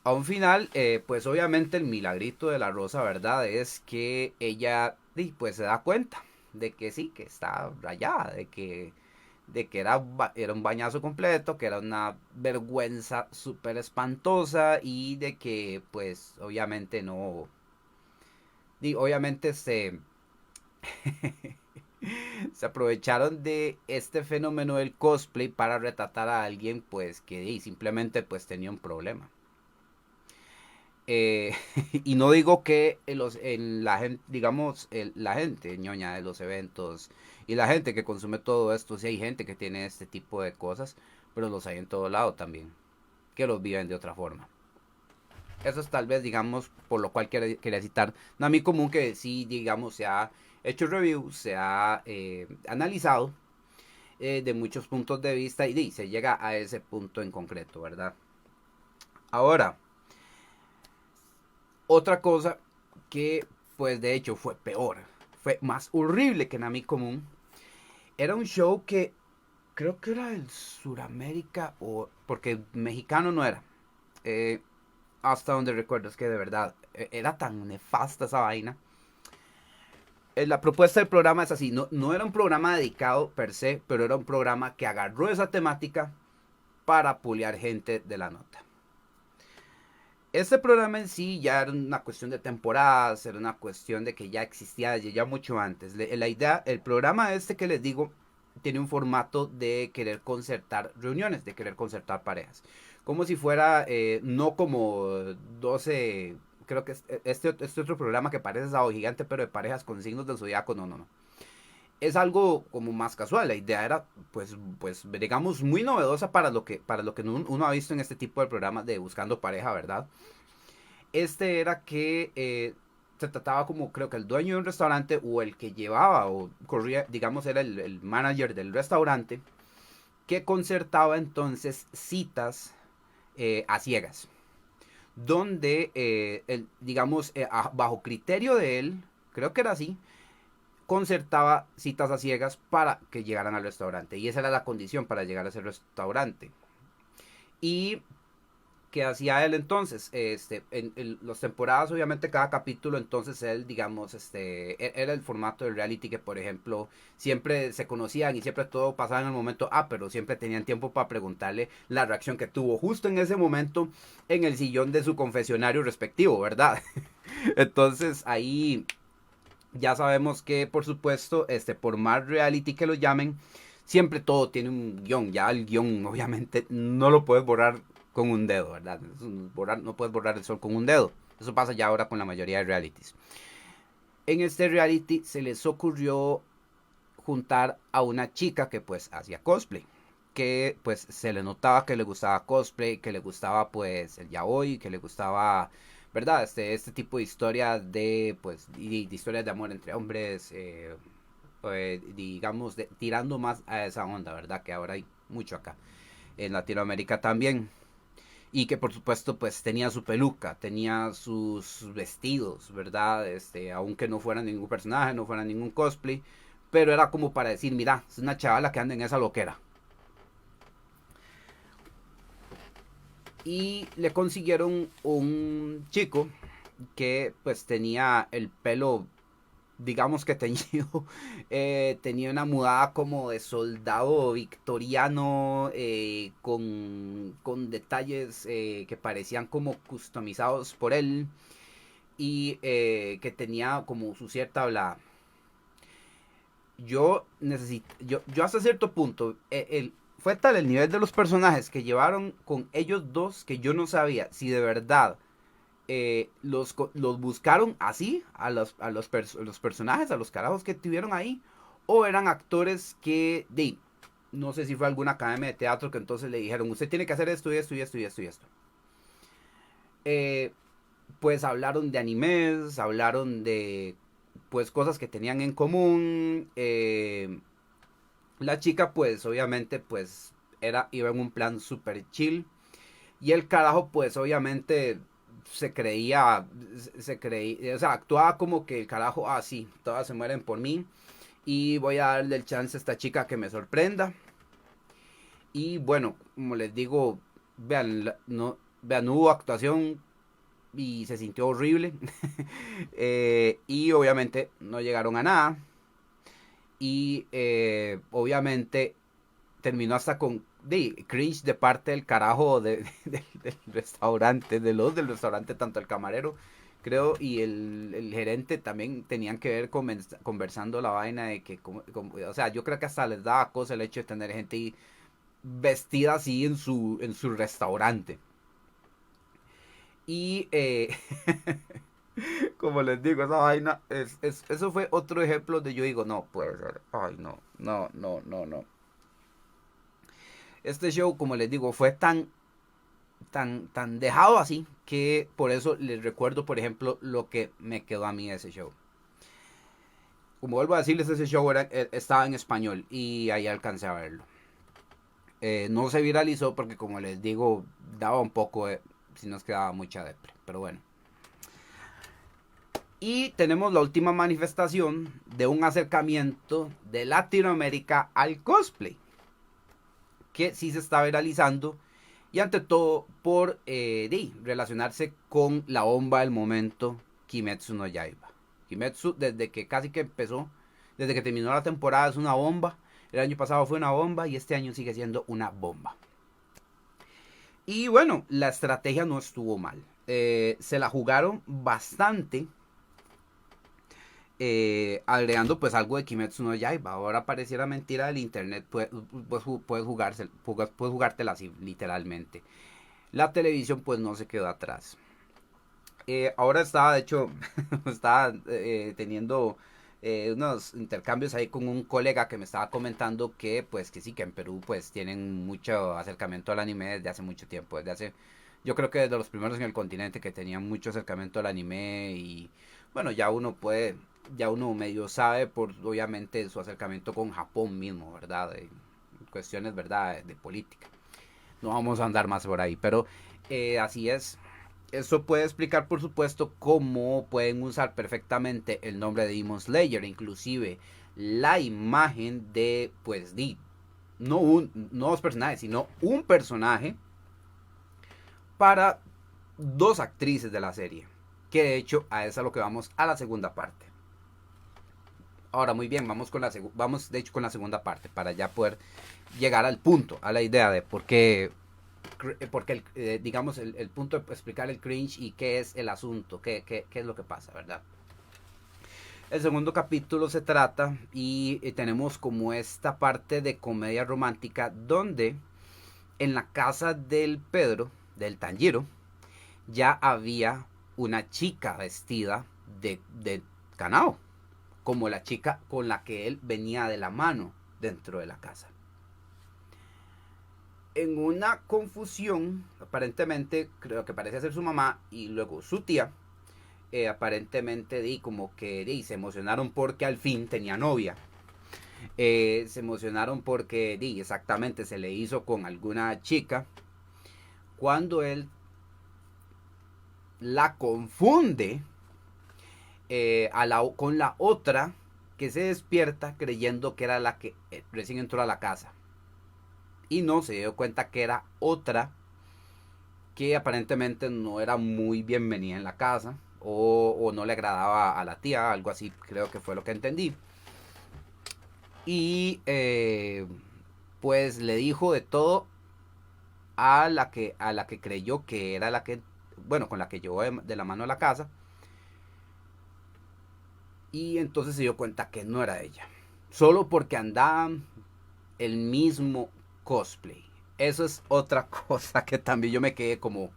A un final, pues obviamente el milagrito de la rosa, ¿verdad? Es que ella pues se da cuenta de que sí, que está rayada, de que era un bañazo completo, que era una vergüenza súper espantosa y de que pues obviamente no, obviamente se aprovecharon de este fenómeno del cosplay para retratar a alguien pues que simplemente pues tenía un problema. Eh, y no digo que en la gente, digamos, la gente ñoña de los eventos y la gente que consume todo esto, sí hay gente que tiene este tipo de cosas, pero los hay en todo lado también, que los viven de otra forma. Eso es tal vez, digamos, por lo cual quería citar. No a mí común que sí, digamos, se ha hecho review, se ha analizado de muchos puntos de vista y se llega a ese punto en concreto, ¿verdad? Ahora, otra cosa que pues de hecho fue peor, fue más horrible que Nami Común, era un show que creo que era del Suramérica o porque mexicano no era. Eh, hasta donde recuerdo es que de verdad era tan nefasta esa vaina. La propuesta del programa es así, no, no era un programa dedicado per se, pero era un programa que agarró esa temática para pulear gente de la nota. Este programa en sí ya era una cuestión de temporadas, era una cuestión de que ya existía desde ya mucho antes. La idea, el programa este que les digo, tiene un formato de querer concertar reuniones, de querer concertar parejas. Como si fuera, no como 12, creo que este otro programa que parece Sábado Gigante, pero de parejas con signos del zodiaco, no, no, no. Es algo como más casual. La idea era, pues digamos, muy novedosa para lo que uno ha visto en este tipo de programas de buscando pareja, ¿verdad? Este era que se trataba como creo que el dueño de un restaurante o el que llevaba o corría, digamos, era el manager del restaurante que concertaba entonces citas a ciegas, donde, digamos, bajo criterio de él, creo que era así, concertaba citas a ciegas para que llegaran al restaurante. Y esa era la condición para llegar a ese restaurante. Y que hacía él entonces, en las temporadas obviamente cada capítulo entonces él digamos era el formato de reality que por ejemplo siempre se conocían y siempre todo pasaba en el momento pero siempre tenían tiempo para preguntarle la reacción que tuvo justo en ese momento en el sillón de su confesionario respectivo, ¿verdad? Entonces ahí ya sabemos que por supuesto por más reality que lo llamen siempre todo tiene un guión. Ya el guión obviamente no lo puedes borrar con un dedo, ¿verdad? No puedes borrar el sol con un dedo. Eso pasa ya ahora con la mayoría de realities. En este reality se les ocurrió juntar a una chica que pues hacía cosplay. Que pues se le notaba que le gustaba cosplay, que le gustaba pues el yaoi, que le gustaba, ¿verdad? Este tipo de historias de pues de historias de amor entre hombres, digamos, tirando más a esa onda, ¿verdad? Que ahora hay mucho acá en Latinoamérica también. Y que por supuesto pues tenía su peluca, tenía sus vestidos, ¿verdad? Aunque no fuera ningún personaje, no fuera ningún cosplay, pero era como para decir, mira, es una chavala que anda en esa loquera. Y le consiguieron un chico que pues tenía el pelo digamos que teñido, tenía una mudada como de soldado victoriano, con detalles que parecían como customizados por él y que tenía como su cierta habla. Yo hasta cierto punto, fue tal el nivel de los personajes que llevaron con ellos dos que yo no sabía si de verdad los buscaron así, los personajes, a los carajos que tuvieron ahí, o eran actores que no sé si fue alguna academia de teatro que entonces le dijeron, usted tiene que hacer esto y esto y esto y esto y esto. Eh, pues hablaron de animes, hablaron de pues cosas que tenían en común. La chica pues obviamente pues iba en un plan super chill. Y el carajo pues obviamente se creía, o sea, actuaba como que el carajo, ah sí, todas se mueren por mí. Y voy a darle el chance a esta chica que me sorprenda. Y bueno, como les digo, vean, no hubo actuación y se sintió horrible. Y obviamente no llegaron a nada. Y obviamente terminó hasta con cringe de parte del carajo del restaurante, del restaurante, tanto el camarero, creo, y el gerente también tenían que ver conversando la vaina de que, o sea, yo creo que hasta les daba cosa el hecho de tener gente ahí vestida así en su restaurante. Y como les digo, esa vaina, eso fue otro ejemplo de yo digo, no puede ser, ay, no, no, no, no, no. Este show, como les digo, fue tan dejado así que por eso les recuerdo, por ejemplo, lo que me quedó a mí de ese show. Como vuelvo a decirles, ese show estaba en español y ahí alcancé a verlo. No se viralizó porque, como les digo, daba un poco, si nos quedaba mucha depre. Pero bueno. Y tenemos la última manifestación de un acercamiento de Latinoamérica al cosplay, que sí se está viralizando y ante todo por relacionarse con la bomba del momento, Kimetsu no Yaiba. Kimetsu, desde que casi que empezó, desde que terminó la temporada, es una bomba. El año pasado fue una bomba y este año sigue siendo una bomba. Y bueno, la estrategia no estuvo mal. Se la jugaron bastante, agregando pues algo de Kimetsu no Yaiba. Ahora pareciera mentira del internet, puedes jugártela así literalmente. La televisión pues no se quedó atrás. Ahora estaba, de hecho, estaba teniendo unos intercambios ahí con un colega que me estaba comentando que pues que sí, que en Perú pues tienen mucho acercamiento al anime desde hace mucho tiempo, yo creo que desde los primeros en el continente que tenían mucho acercamiento al anime. Y bueno, ya uno medio sabe por obviamente su acercamiento con Japón mismo, ¿verdad? De cuestiones, ¿verdad? De política. No vamos a andar más por ahí, pero así es. Eso puede explicar, por supuesto, cómo pueden usar perfectamente el nombre de Demon Slayer, inclusive la imagen de, pues, no dos personajes, sino un personaje para dos actrices de la serie. Que de hecho, a eso es a lo que vamos a la segunda parte. Ahora, muy bien, vamos de hecho con la segunda parte para ya poder llegar al punto, a la idea de porque digamos el punto de explicar el cringe y qué es el asunto, qué es lo que pasa, ¿verdad? El segundo capítulo se trata y tenemos como esta parte de comedia romántica donde en la casa del Pedro, del Tanjiro, ya había una chica vestida de Kanao, como la chica con la que él venía de la mano dentro de la casa. En una confusión, aparentemente, creo que parece ser su mamá y luego su tía, aparentemente como que se emocionaron porque al fin tenía novia. Se emocionaron porque exactamente se le hizo con alguna chica. Cuando él la confunde con la otra que se despierta creyendo que era la que recién entró a la casa. Y no se dio cuenta que era otra que aparentemente no era muy bienvenida en la casa o no le agradaba a la tía, algo así creo que fue lo que entendí. Y pues le dijo de todo a la que creyó que era la que, bueno, con la que llevó de la mano a la casa. Y entonces se dio cuenta que no era ella. Solo porque andaban el mismo cosplay. Eso es otra cosa que también yo me quedé como,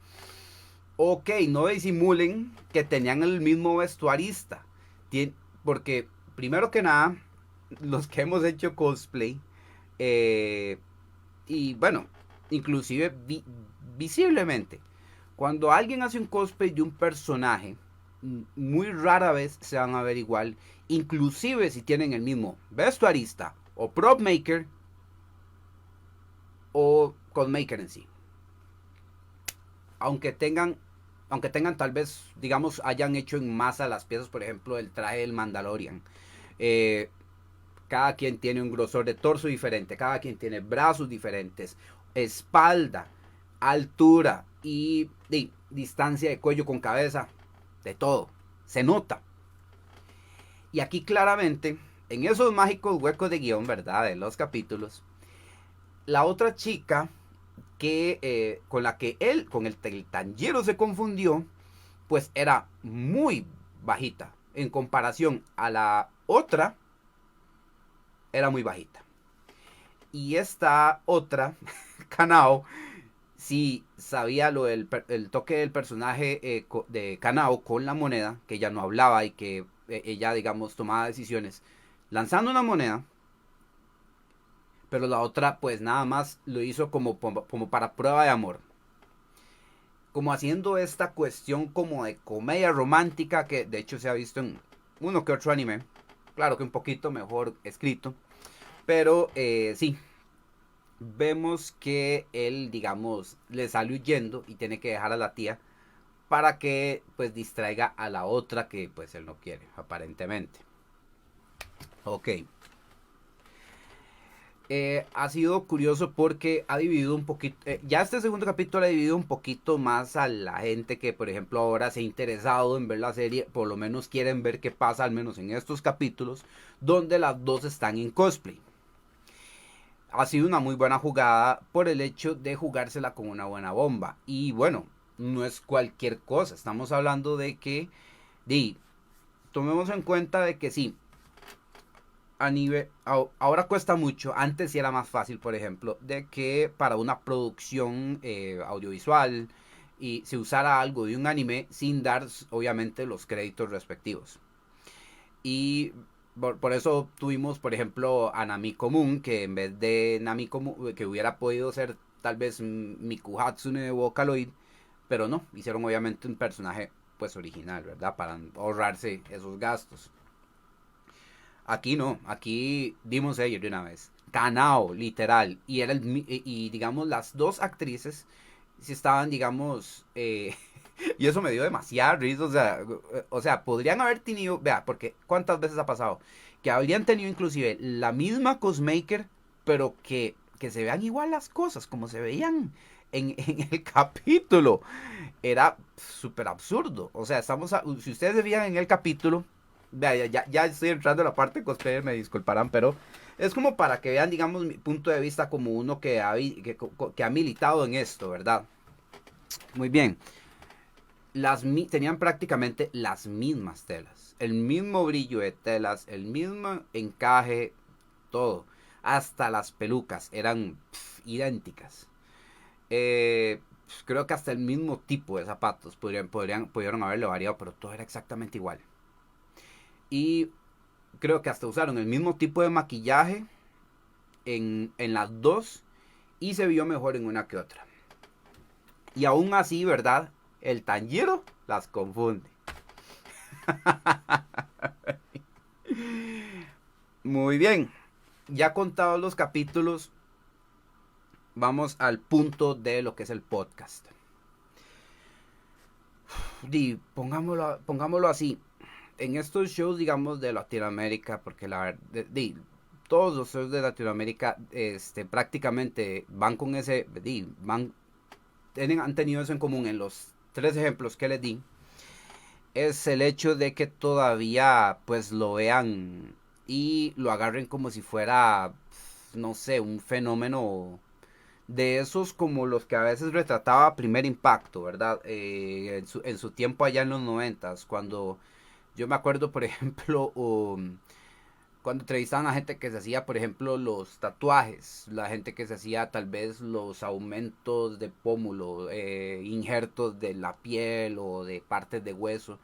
ok, no disimulen que tenían el mismo vestuarista. Porque, primero que nada, los que hemos hecho cosplay, Eh, y bueno, inclusive visiblemente, cuando alguien hace un cosplay de un personaje, muy rara vez se van a ver igual, inclusive si tienen el mismo vestuarista o prop maker o cosmaker en sí. Aunque tengan, aunque tengan tal vez, digamos, hayan hecho en masa las piezas, por ejemplo, el traje del Mandalorian. Eh, Cada quien tiene un grosor de torso diferente, cada quien tiene brazos diferentes, espalda, altura y distancia de cuello con cabeza, de todo. Se nota. Y aquí claramente, en esos mágicos huecos de guión, ¿verdad? De los capítulos, la otra chica con la que él, con el Tanjiro se confundió, pues era muy bajita. En comparación a la otra, era muy bajita. Y esta otra, Kanao, sí sabía el toque del personaje de Kanao con la moneda, que ella no hablaba y que ella, digamos, tomaba decisiones lanzando una moneda, pero la otra pues nada más lo hizo como para prueba de amor. Como haciendo esta cuestión como de comedia romántica que de hecho se ha visto en uno que otro anime. Claro que un poquito mejor escrito. Pero sí, vemos que él, digamos, le sale huyendo y tiene que dejar a la tía para que pues distraiga a la otra que pues él no quiere, aparentemente. Ok. Ha sido curioso porque ha dividido un poquito, ya este segundo capítulo ha dividido un poquito más a la gente que por ejemplo ahora se ha interesado en ver la serie, por lo menos quieren ver qué pasa, al menos en estos capítulos, donde las dos están en cosplay. Ha sido una muy buena jugada por el hecho de jugársela con una buena bomba. Y bueno, no es cualquier cosa, estamos hablando de que, tomemos en cuenta de que sí, ahora cuesta mucho, antes sí era más fácil, por ejemplo, de que para una producción audiovisual y se usara algo de un anime sin dar obviamente los créditos respectivos. Y por eso tuvimos, por ejemplo, a Nami Común, que en vez de Nami Común, que hubiera podido ser tal vez Miku Hatsune de Vocaloid, pero no, hicieron obviamente un personaje pues original, ¿verdad? Para ahorrarse esos gastos. Aquí no, aquí dimos ellos de una vez. Kanao, literal. Y era y digamos las dos actrices si estaban, digamos, y eso me dio demasiada risa, o sea, podrían haber tenido, vea, porque ¿cuántas veces ha pasado? Que habrían tenido inclusive la misma cosmaker, pero que se vean igual las cosas, como se veían en el capítulo. Era súper absurdo. O sea, si ustedes se fijan en el capítulo, vea, ya estoy entrando a la parte cosplayer, me disculparán, pero es como para que vean, digamos, mi punto de vista como uno que ha militado en esto, ¿verdad? Muy bien. Tenían prácticamente las mismas telas, el mismo brillo de telas, el mismo encaje, todo. Hasta las pelucas eran idénticas. Creo que hasta el mismo tipo de zapatos pudieron haberle variado, pero todo era exactamente igual. Y creo que hasta usaron el mismo tipo de maquillaje en las dos y se vio mejor en una que otra. Y aún así, ¿verdad? El Tanjiro las confunde. Muy bien. Ya contados los capítulos, vamos al punto de lo que es el podcast. Pongámoslo así. En estos shows, digamos, de Latinoamérica, porque la verdad, todos los shows de Latinoamérica prácticamente van con ese, han tenido eso en común en los tres ejemplos que les di. Es el hecho de que todavía pues lo vean y lo agarren como si fuera, no sé, un fenómeno de esos como los que a veces retrataba Primer Impacto, ¿verdad? En su tiempo allá en los noventas, cuando yo me acuerdo, por ejemplo, cuando entrevistaban a gente que se hacía, por ejemplo, los tatuajes, la gente que se hacía tal vez los aumentos de pómulo, injertos de la piel o de partes de hueso,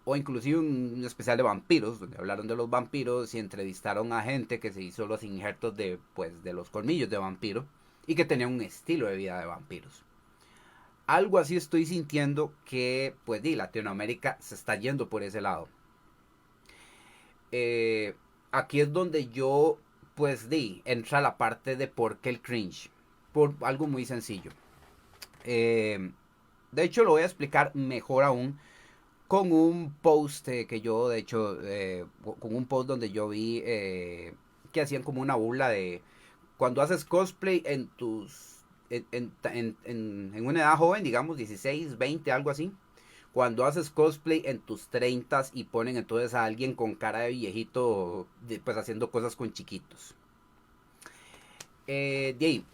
o inclusive un especial de vampiros, donde hablaron de los vampiros y entrevistaron a gente que se hizo los injertos de, pues, de los colmillos de vampiro y que tenía un estilo de vida de vampiros. Algo así estoy sintiendo que, pues, Latinoamérica se está yendo por ese lado. Eh, Aquí es donde yo, pues, entra la parte de por qué el cringe. Por algo muy sencillo. Eh, de hecho, lo voy a explicar mejor aún con un post que yo, de hecho, con un post donde yo vi que hacían como una burla de cuando haces cosplay en tus en una edad joven, digamos 16 20 algo así. Cuando haces cosplay en tus 30 y ponen entonces a alguien con cara de viejito, pues haciendo cosas con chiquitos. De ahí,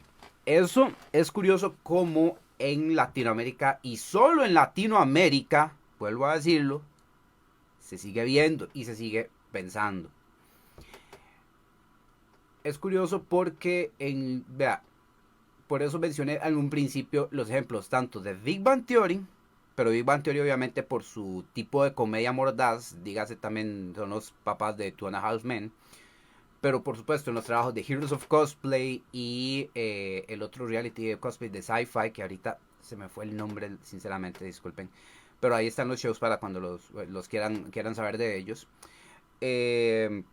eso es curioso como en Latinoamérica y solo en Latinoamérica, vuelvo a decirlo, se sigue viendo y se sigue pensando. Es curioso porque vea, por eso mencioné en un principio los ejemplos tanto de Big Bang Theory, pero Big Bang Theory obviamente por su tipo de comedia mordaz, dígase también son los papás de Two and a Half Men, pero por supuesto en los trabajos de Heroes of Cosplay y el otro reality de cosplay de Sci-Fi, que ahorita se me fue el nombre, sinceramente, disculpen, pero ahí están los shows para cuando los quieran saber de ellos. Eh,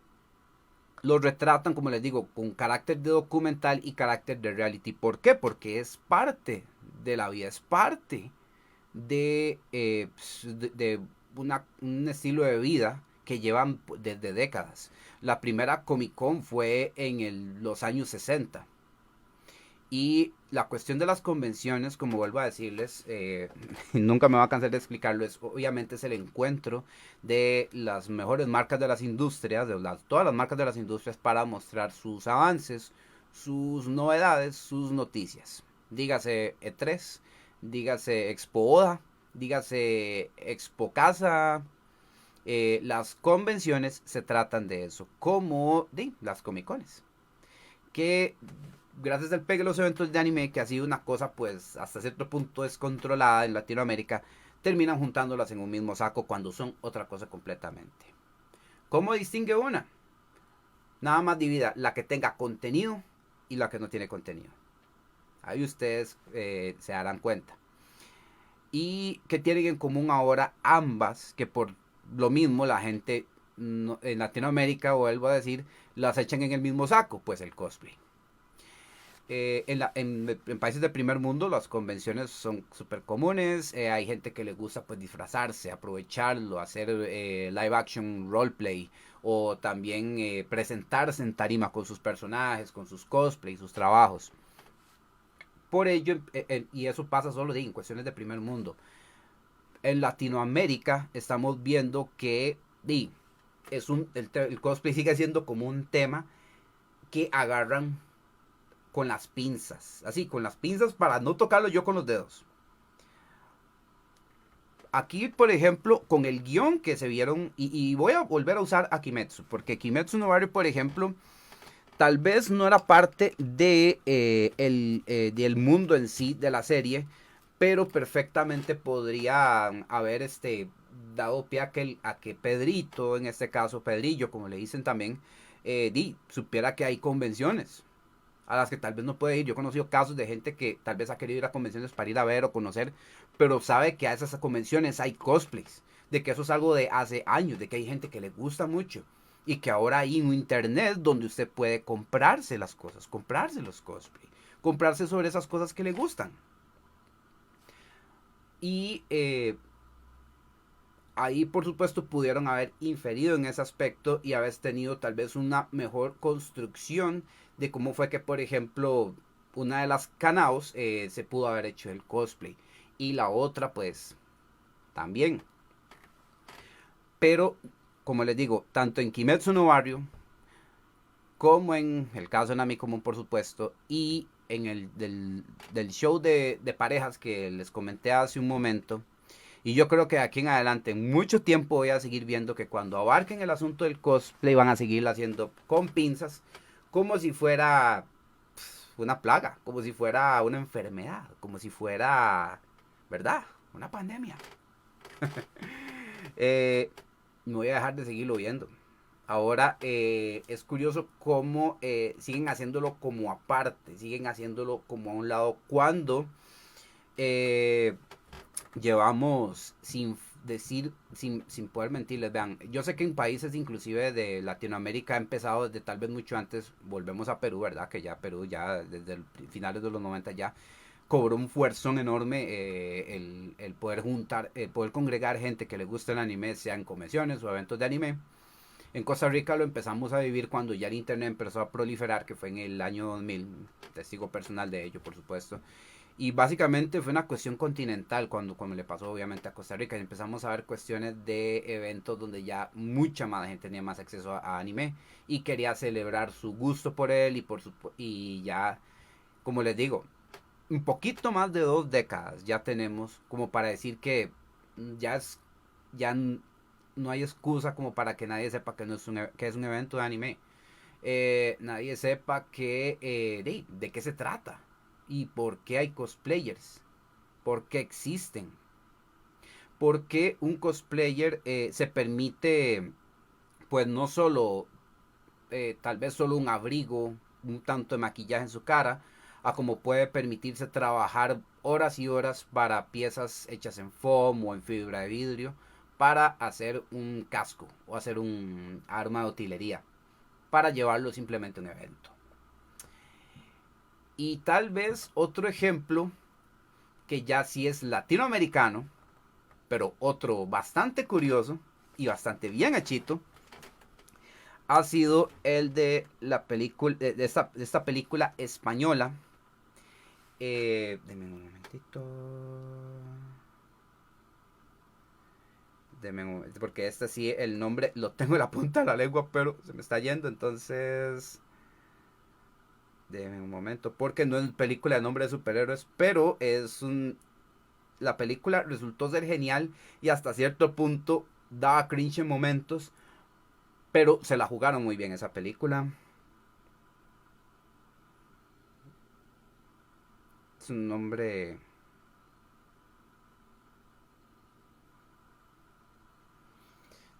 los retratan, como les digo, con carácter de documental y carácter de reality. ¿Por qué? Porque es parte de la vida, es parte de un estilo de vida que llevan desde décadas. La primera Comic Con fue en los años 60. Y la cuestión de las convenciones, como vuelvo a decirles, nunca me va a cansar de explicarlo, es obviamente es el encuentro de las mejores marcas de las industrias, todas las marcas de las industrias para mostrar sus avances, sus novedades, sus noticias. Dígase E3, dígase Expo Oda, dígase Expo Casa. Las convenciones se tratan de eso, como las Comic Cones. Que gracias al pegue de los eventos de anime, que ha sido una cosa pues hasta cierto punto descontrolada en Latinoamérica, terminan juntándolas en un mismo saco cuando son otra cosa completamente. ¿Cómo distingue una? Nada más divida la que tenga contenido y la que no tiene contenido. Ahí ustedes se darán cuenta. Y que tienen en común ahora ambas, que por lo mismo la gente en Latinoamérica, vuelvo a decir, las echan en el mismo saco, pues el cosplay. En países del primer mundo las convenciones son súper comunes. Hay gente que le gusta pues disfrazarse, aprovecharlo, hacer live action roleplay o también presentarse en tarima con sus personajes, con sus cosplays, sus trabajos. Por ello, y eso pasa solo en cuestiones de primer mundo. En Latinoamérica estamos viendo que el cosplay sigue siendo como un tema que agarran con las pinzas, así, con las pinzas para no tocarlo yo con los dedos. Aquí, por ejemplo, con el guión que se vieron, y voy a volver a usar a Kimetsu, porque Kimetsu no Yaiba, por ejemplo, tal vez no era parte del mundo en sí de la serie, pero perfectamente podría haber dado pie a que Pedrito, en este caso Pedrillo, como le dicen también, supiera que hay convenciones a las que tal vez no puede ir. Yo he conocido casos de gente que tal vez ha querido ir a convenciones para ir a ver o conocer, pero sabe que a esas convenciones hay cosplays, de que eso es algo de hace años, de que hay gente que le gusta mucho y que ahora hay un internet donde usted puede comprarse las cosas, comprarse los cosplays, comprarse sobre esas cosas que le gustan. Y ahí por supuesto pudieron haber inferido en ese aspecto y haber tenido tal vez una mejor construcción de cómo fue que por ejemplo una de las Kanaos se pudo haber hecho el cosplay y la otra pues también. Pero como les digo, tanto en Kimetsu no Barrio como en el caso de Nami Común por supuesto y en del show de parejas que les comenté hace un momento. Y yo creo que de aquí en adelante, en mucho tiempo voy a seguir viendo que cuando abarquen el asunto del cosplay van a seguirlo haciendo con pinzas, como si fuera una plaga, como si fuera una enfermedad, como si fuera, ¿verdad? Una pandemia. Eh, no voy a dejar de seguirlo viendo. Ahora es curioso cómo siguen haciéndolo como aparte, siguen haciéndolo como a un lado cuando eh, llevamos sin decir, sin poder mentirles, vean, yo sé que en países inclusive de Latinoamérica ha empezado desde tal vez mucho antes, volvemos a Perú, ¿verdad? Que ya Perú ya desde finales de los 90 ya cobró un fuerzón enorme el poder juntar, el poder congregar gente que le gusta el anime, sea en convenciones o eventos de anime. En Costa Rica lo empezamos a vivir cuando ya el internet empezó a proliferar, que fue en el año 2000, testigo personal de ello, por supuesto. Y básicamente fue una cuestión continental cuando le pasó obviamente a Costa Rica. Y empezamos a ver cuestiones de eventos donde ya mucha más gente tenía más acceso a anime y quería celebrar su gusto por él y ya, como les digo, un poquito más de 2 décadas ya tenemos como para decir que ya es ya no hay excusa como para que nadie sepa que, no es, que es un evento de anime. Nadie sepa de qué se trata y por qué hay cosplayers, por qué existen, por qué un cosplayer se permite, pues no solo, tal vez solo un abrigo, un tanto de maquillaje en su cara, a como puede permitirse trabajar horas y horas para piezas hechas en foam o en fibra de vidrio para hacer un casco o hacer un arma de utilería para llevarlo simplemente a un evento. Y tal vez otro ejemplo que ya sí es latinoamericano, pero otro bastante curioso y bastante bien hechito, ha sido el de la película de esta película española. Deme un momentito. Deme un momentito, porque este sí, el nombre lo tengo en la punta de la lengua, pero se me está yendo, entonces deme un momento, porque no es película de nombre de superhéroes, pero la película resultó ser genial y hasta cierto punto daba cringe en momentos, pero se la jugaron muy bien esa película. Es un nombre.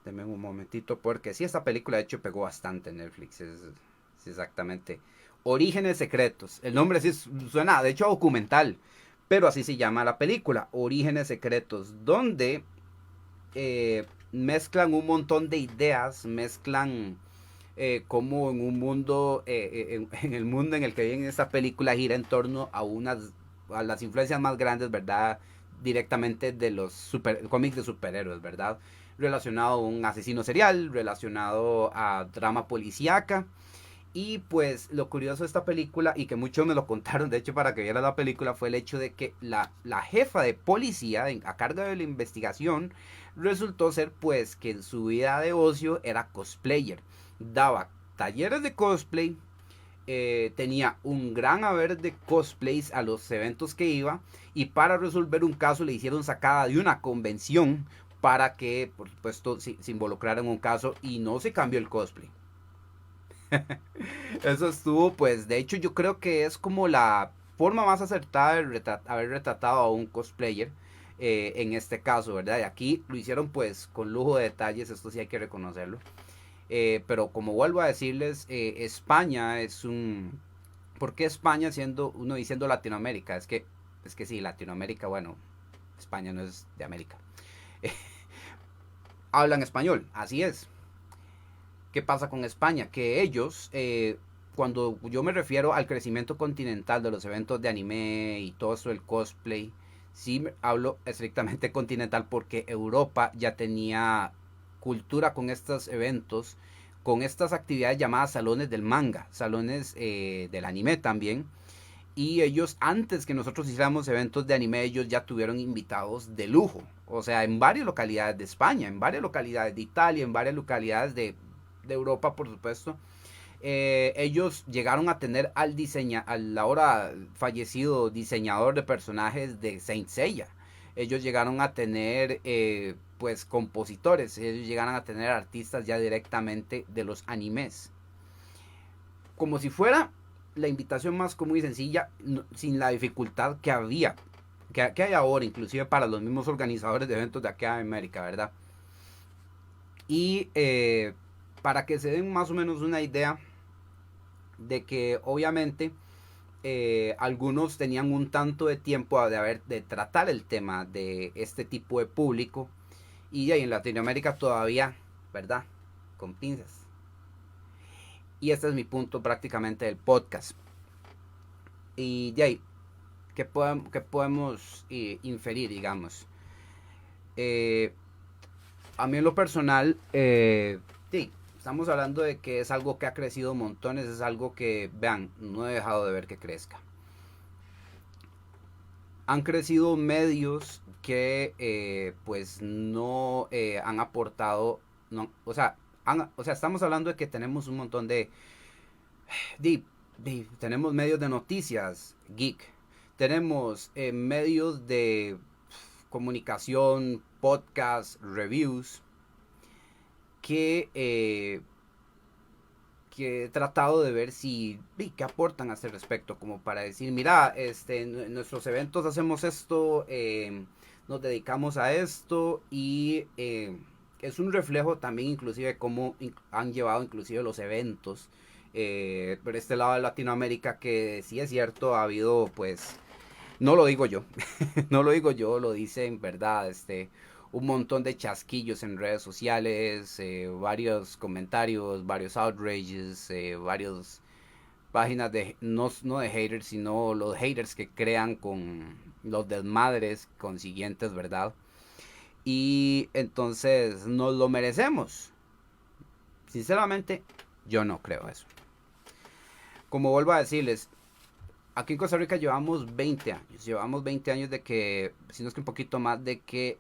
Deme un momentito, porque sí, esta película de hecho pegó bastante en Netflix. Es exactamente. Orígenes Secretos. El nombre sí suena, de hecho, a documental. Pero así se llama la película. Orígenes Secretos. Donde mezclan un montón de ideas. Mezclan como en un mundo. En el mundo en el que viene esta película gira en torno a las influencias más grandes, ¿verdad? Directamente de los cómics de superhéroes, ¿verdad? Relacionado a un asesino serial, relacionado a drama policíaca. Y pues lo curioso de esta película, y que muchos me lo contaron, de hecho, para que viera la película, fue el hecho de que la jefa de policía a cargo de la investigación resultó ser pues que en su vida de ocio era cosplayer. Daba talleres de cosplay, tenía un gran haber de cosplays a los eventos que iba y para resolver un caso le hicieron sacada de una convención para que por supuesto se involucrara en un caso y no se cambió el cosplay. Eso estuvo pues de hecho yo creo que es como la forma más acertada de haber retratado a un cosplayer en este caso, ¿verdad? Y aquí lo hicieron pues con lujo de detalles, esto sí hay que reconocerlo. Pero como vuelvo a decirles, España es un... ¿Por qué España siendo uno diciendo Latinoamérica? Es que sí, Latinoamérica, bueno, España no es de América. Hablan español, así es. ¿Qué pasa con España? Que ellos, cuando yo me refiero al crecimiento continental de los eventos de anime y todo eso, el cosplay, sí hablo estrictamente continental porque Europa ya tenía cultura con estos eventos, con estas actividades llamadas salones del manga, salones del anime también. Y ellos, antes que nosotros hiciéramos eventos de anime, ellos ya tuvieron invitados de lujo. O sea, en varias localidades de España, en varias localidades de Italia, en varias localidades de Europa, por supuesto. Ellos llegaron a tener al ahora fallecido diseñador de personajes de Saint Seiya. Ellos llegaron a tener, pues, compositores. Ellos llegaron a tener artistas ya directamente de los animes. Como si fuera la invitación más común y sencilla, sin la dificultad que había, que hay ahora, inclusive para los mismos organizadores de eventos de aquí en América, ¿verdad? Y para que se den más o menos una idea de que obviamente algunos tenían un tanto de tiempo de tratar el tema de este tipo de público y ahí en Latinoamérica todavía, ¿verdad? Con pinzas. Y este es mi punto prácticamente del podcast. Y de ahí, qué podemos inferir, digamos? Eh, a mí en lo personal, sí, estamos hablando de que es algo que ha crecido montones, es algo que, vean, no he dejado de ver que crezca. Han crecido medios que pues no han aportado, no, o sea, estamos hablando de que tenemos un montón de, tenemos medios de noticias, geek, tenemos medios de comunicación, podcast, reviews, que, eh, que he tratado de ver si qué aportan a ese respecto, como para decir, mira, en nuestros eventos hacemos esto, nos dedicamos a esto y es un reflejo también inclusive de cómo han llevado inclusive los eventos por este lado de Latinoamérica, que sí es cierto, ha habido pues no lo digo yo, no lo digo yo, lo dice en verdad, un montón de chasquillos en redes sociales, varios comentarios, varios outrages, varios páginas de, no de haters, sino los haters que crean con los desmadres consiguientes, ¿verdad? Y entonces nos lo merecemos. Sinceramente, yo no creo eso. Como vuelvo a decirles, aquí en Costa Rica llevamos 20 años de que, si no es que un poquito más, de que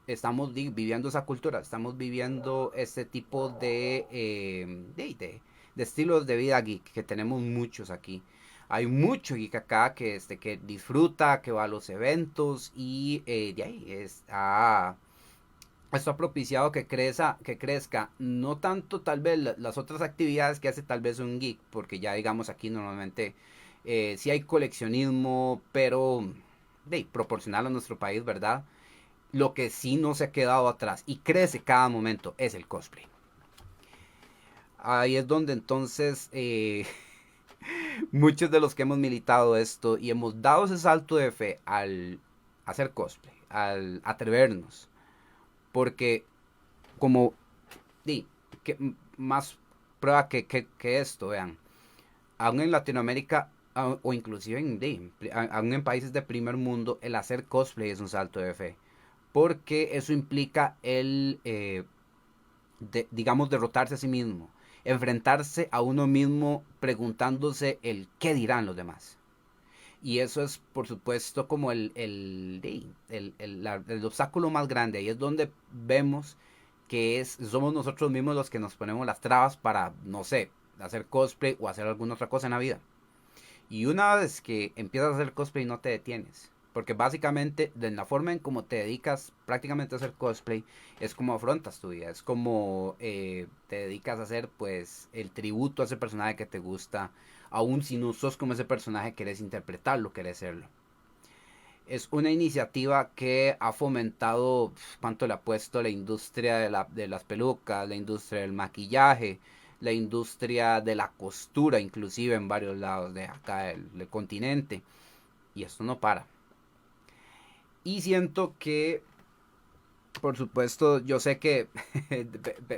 estamos viviendo esa cultura, estamos viviendo este tipo de estilos de vida geek, que tenemos muchos aquí. Hay mucho geek acá que disfruta, que va a los eventos y de ahí esto ha propiciado que crezca, no tanto tal vez las otras actividades que hace tal vez un geek, porque ya digamos aquí normalmente sí hay coleccionismo, pero proporcional a nuestro país, ¿verdad? Lo que sí no se ha quedado atrás y crece cada momento es el cosplay. Ahí es donde entonces muchos de los que hemos militado esto y hemos dado ese salto de fe al hacer cosplay, al atrevernos, porque como di, más prueba que esto, vean, aún en Latinoamérica o inclusive aún en países de primer mundo, el hacer cosplay es un salto de fe, porque eso implica digamos, derrotarse a sí mismo, enfrentarse a uno mismo preguntándose el qué dirán los demás. Y eso es, por supuesto, como el obstáculo más grande. Ahí es donde vemos que somos nosotros mismos los que nos ponemos las trabas para, no sé, hacer cosplay o hacer alguna otra cosa en la vida. Y una vez que empiezas a hacer cosplay no te detienes. Porque básicamente de la forma en cómo te dedicas prácticamente a hacer cosplay es como afrontas tu vida. Es como te dedicas a hacer pues el tributo a ese personaje que te gusta. Aún si no sos como ese personaje, querés interpretarlo, querés serlo. Es una iniciativa que ha fomentado, cuánto le ha puesto la industria de las pelucas, la industria del maquillaje, la industria de la costura, inclusive en varios lados de acá del continente. Y esto no para. Y siento que, por supuesto, yo sé que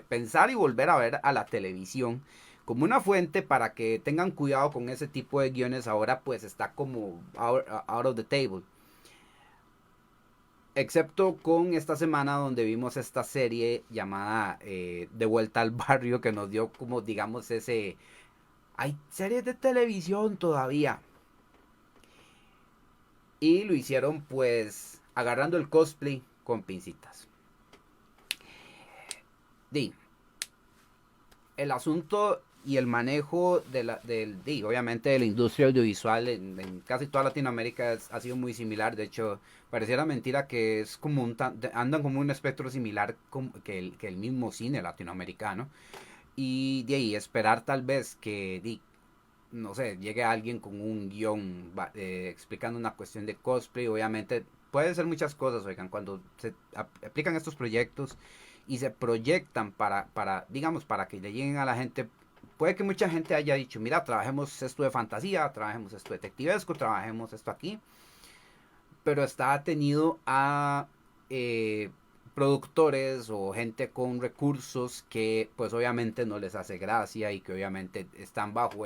pensar y volver a ver a la televisión como una fuente para que tengan cuidado con ese tipo de guiones ahora pues está como out of the table. Excepto con esta semana donde vimos esta serie llamada De Vuelta al Barrio, que nos dio como digamos ese... Hay series de televisión todavía. Y lo hicieron pues agarrando el cosplay con pincitas. Di, el asunto y el manejo obviamente de la industria audiovisual en casi toda Latinoamérica ha sido muy similar. De hecho, pareciera mentira que es como andan como un espectro similar que el mismo cine latinoamericano. Y de ahí esperar tal vez que no sé, llegue alguien con un guión explicando una cuestión de cosplay. Obviamente puede ser muchas cosas, oigan, cuando se aplican estos proyectos y se proyectan digamos, para que le lleguen a la gente. Puede que mucha gente haya dicho, mira, trabajemos esto de fantasía, trabajemos esto detectivesco, trabajemos esto aquí, pero está atenido a eh, productores o gente con recursos que pues obviamente no les hace gracia y que obviamente están bajo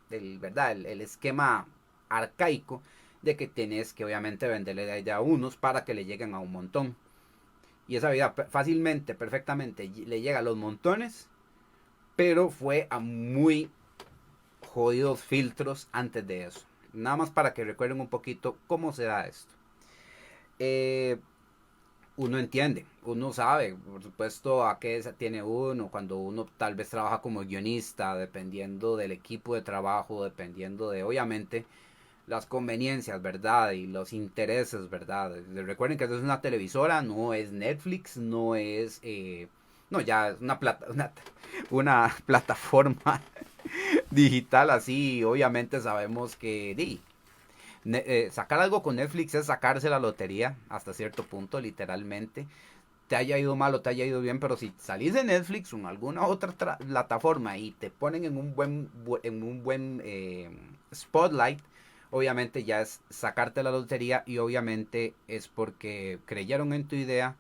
¿verdad? El esquema arcaico de que tienes que obviamente venderle la idea a unos para que le lleguen a un montón. Y esa vida fácilmente, perfectamente le llega a los montones, pero fue a muy jodidos filtros antes de eso. Nada más para que recuerden un poquito cómo se da esto. Eh, Uno entiende, uno sabe, por supuesto, a qué tiene uno, cuando uno tal vez trabaja como guionista, dependiendo del equipo de trabajo, dependiendo de, obviamente, las conveniencias, ¿verdad? Y los intereses, ¿verdad? Recuerden que esto es una televisora, no es Netflix, no es... no, ya es una plataforma digital así, obviamente sabemos que sacar algo con Netflix es sacarse la lotería hasta cierto punto, literalmente. Te haya ido mal o te haya ido bien, pero si salís de Netflix o en alguna otra plataforma y te ponen en un buen spotlight, obviamente ya es sacarte la lotería y obviamente es porque creyeron en tu idea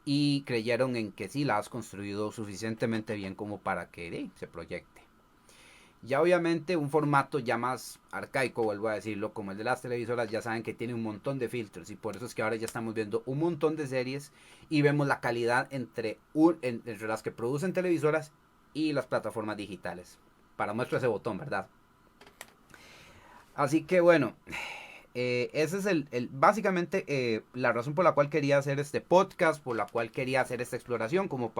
y creyeron en que sí la has construido suficientemente bien como para que se proyecte. Ya obviamente un formato ya más arcaico, vuelvo a decirlo, como el de las televisoras, ya saben que tiene un montón de filtros y por eso es que ahora ya estamos viendo un montón de series y vemos la calidad entre las que producen televisoras y las plataformas digitales. Para muestra ese botón, ¿verdad? Así que bueno, ese es básicamente la razón por la cual quería hacer este podcast, por la cual quería hacer esta exploración, como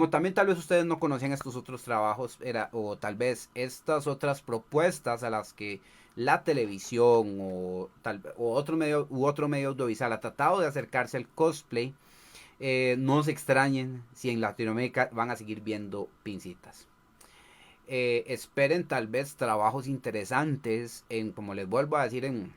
también tal vez ustedes no conocían estos otros trabajos, o tal vez estas otras propuestas a las que la televisión o otro medio audiovisual ha tratado de acercarse al cosplay. No se extrañen si en Latinoamérica van a seguir viendo pincitas. Esperen tal vez trabajos interesantes como les vuelvo a decir, en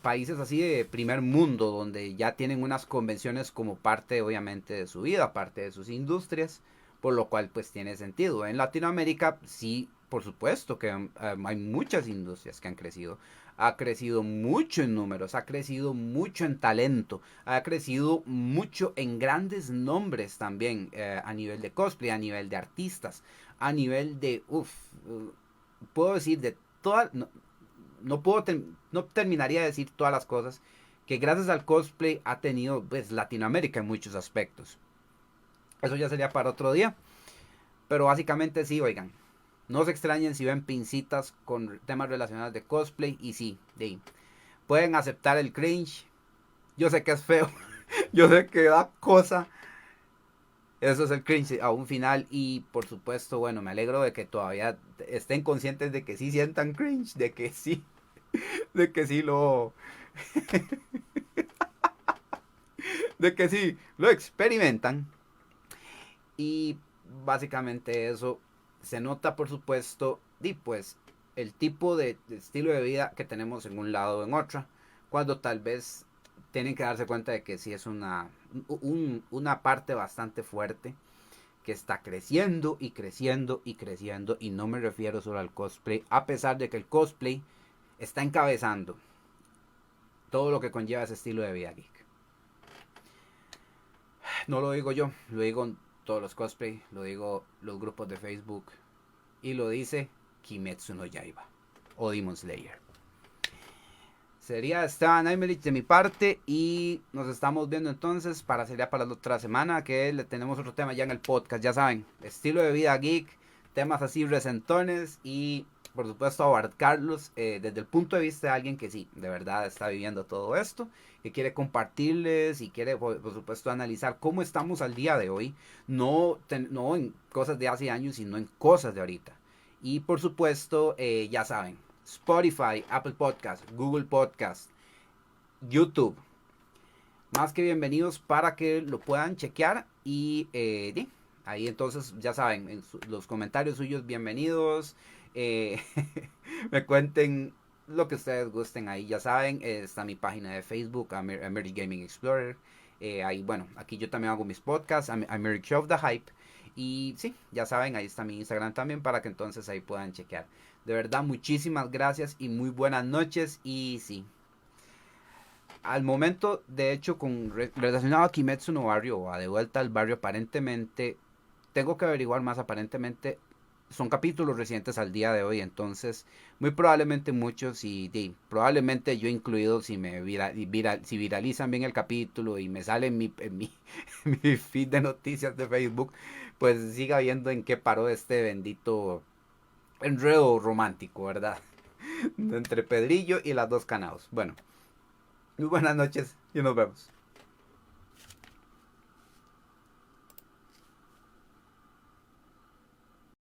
países así de primer mundo, donde ya tienen unas convenciones como parte obviamente de su vida, parte de sus industrias, por lo cual pues tiene sentido. En Latinoamérica sí, por supuesto que hay muchas industrias que han crecido. Ha crecido mucho en números, ha crecido mucho en talento, ha crecido mucho en grandes nombres también, a nivel de cosplay, a nivel de artistas, a nivel de, puedo decir de todas, no terminaría de decir todas las cosas que gracias al cosplay ha tenido pues Latinoamérica en muchos aspectos. Eso ya sería para otro día, pero básicamente sí, oigan, no se extrañen si ven pincitas con temas relacionados de cosplay y sí, pueden aceptar el cringe. Yo sé que es feo, yo sé que da cosa. Eso es el cringe a un final y por supuesto, bueno, me alegro de que todavía estén conscientes de que sí sientan cringe, de que sí de que sí lo experimentan. Y básicamente eso se nota, por supuesto, y pues el tipo de estilo de vida que tenemos en un lado o en otra, cuando tal vez tienen que darse cuenta de que sí es una parte bastante fuerte que está creciendo y creciendo y creciendo, y no me refiero solo al cosplay, a pesar de que el cosplay está encabezando todo lo que conlleva ese estilo de vida geek. No lo digo yo, lo digo todos los cosplay, lo digo los grupos de Facebook y lo dice Kimetsu no Yaiba o Demon Slayer. Sería Esteban Aymerich de mi parte y nos estamos viendo entonces sería para la otra semana que le tenemos otro tema ya en el podcast, ya saben, estilo de vida geek, temas así recentones y por supuesto abarcarlos desde el punto de vista de alguien que sí, de verdad está viviendo todo esto, que quiere compartirles y quiere por supuesto analizar cómo estamos al día de hoy, no en cosas de hace años, sino en cosas de ahorita. Y por supuesto, ya saben, Spotify, Apple Podcast, Google Podcast, YouTube. Más que bienvenidos para que lo puedan chequear y ahí entonces ya saben, los comentarios suyos bienvenidos. eh, Me cuenten lo que ustedes gusten ahí, ya saben, está mi página de Facebook, American Gaming Explorer. Ahí, bueno, aquí yo también hago mis podcasts, I'm Eric Show of the Hype. Y sí, ya saben, ahí está mi Instagram también para que entonces ahí puedan chequear. De verdad, muchísimas gracias y muy buenas noches. Y sí, al momento, de hecho, relacionado a Kimetsu no Barrio o a De Vuelta al Barrio, aparentemente, tengo que averiguar más, aparentemente son capítulos recientes al día de hoy, entonces muy probablemente muchos probablemente yo incluido si si viralizan bien el capítulo y me sale en mi feed de noticias de Facebook, pues siga viendo en qué paró este bendito enredo romántico, ¿verdad? Entre Pedrillo y las dos canaos. Bueno, muy buenas noches y nos vemos.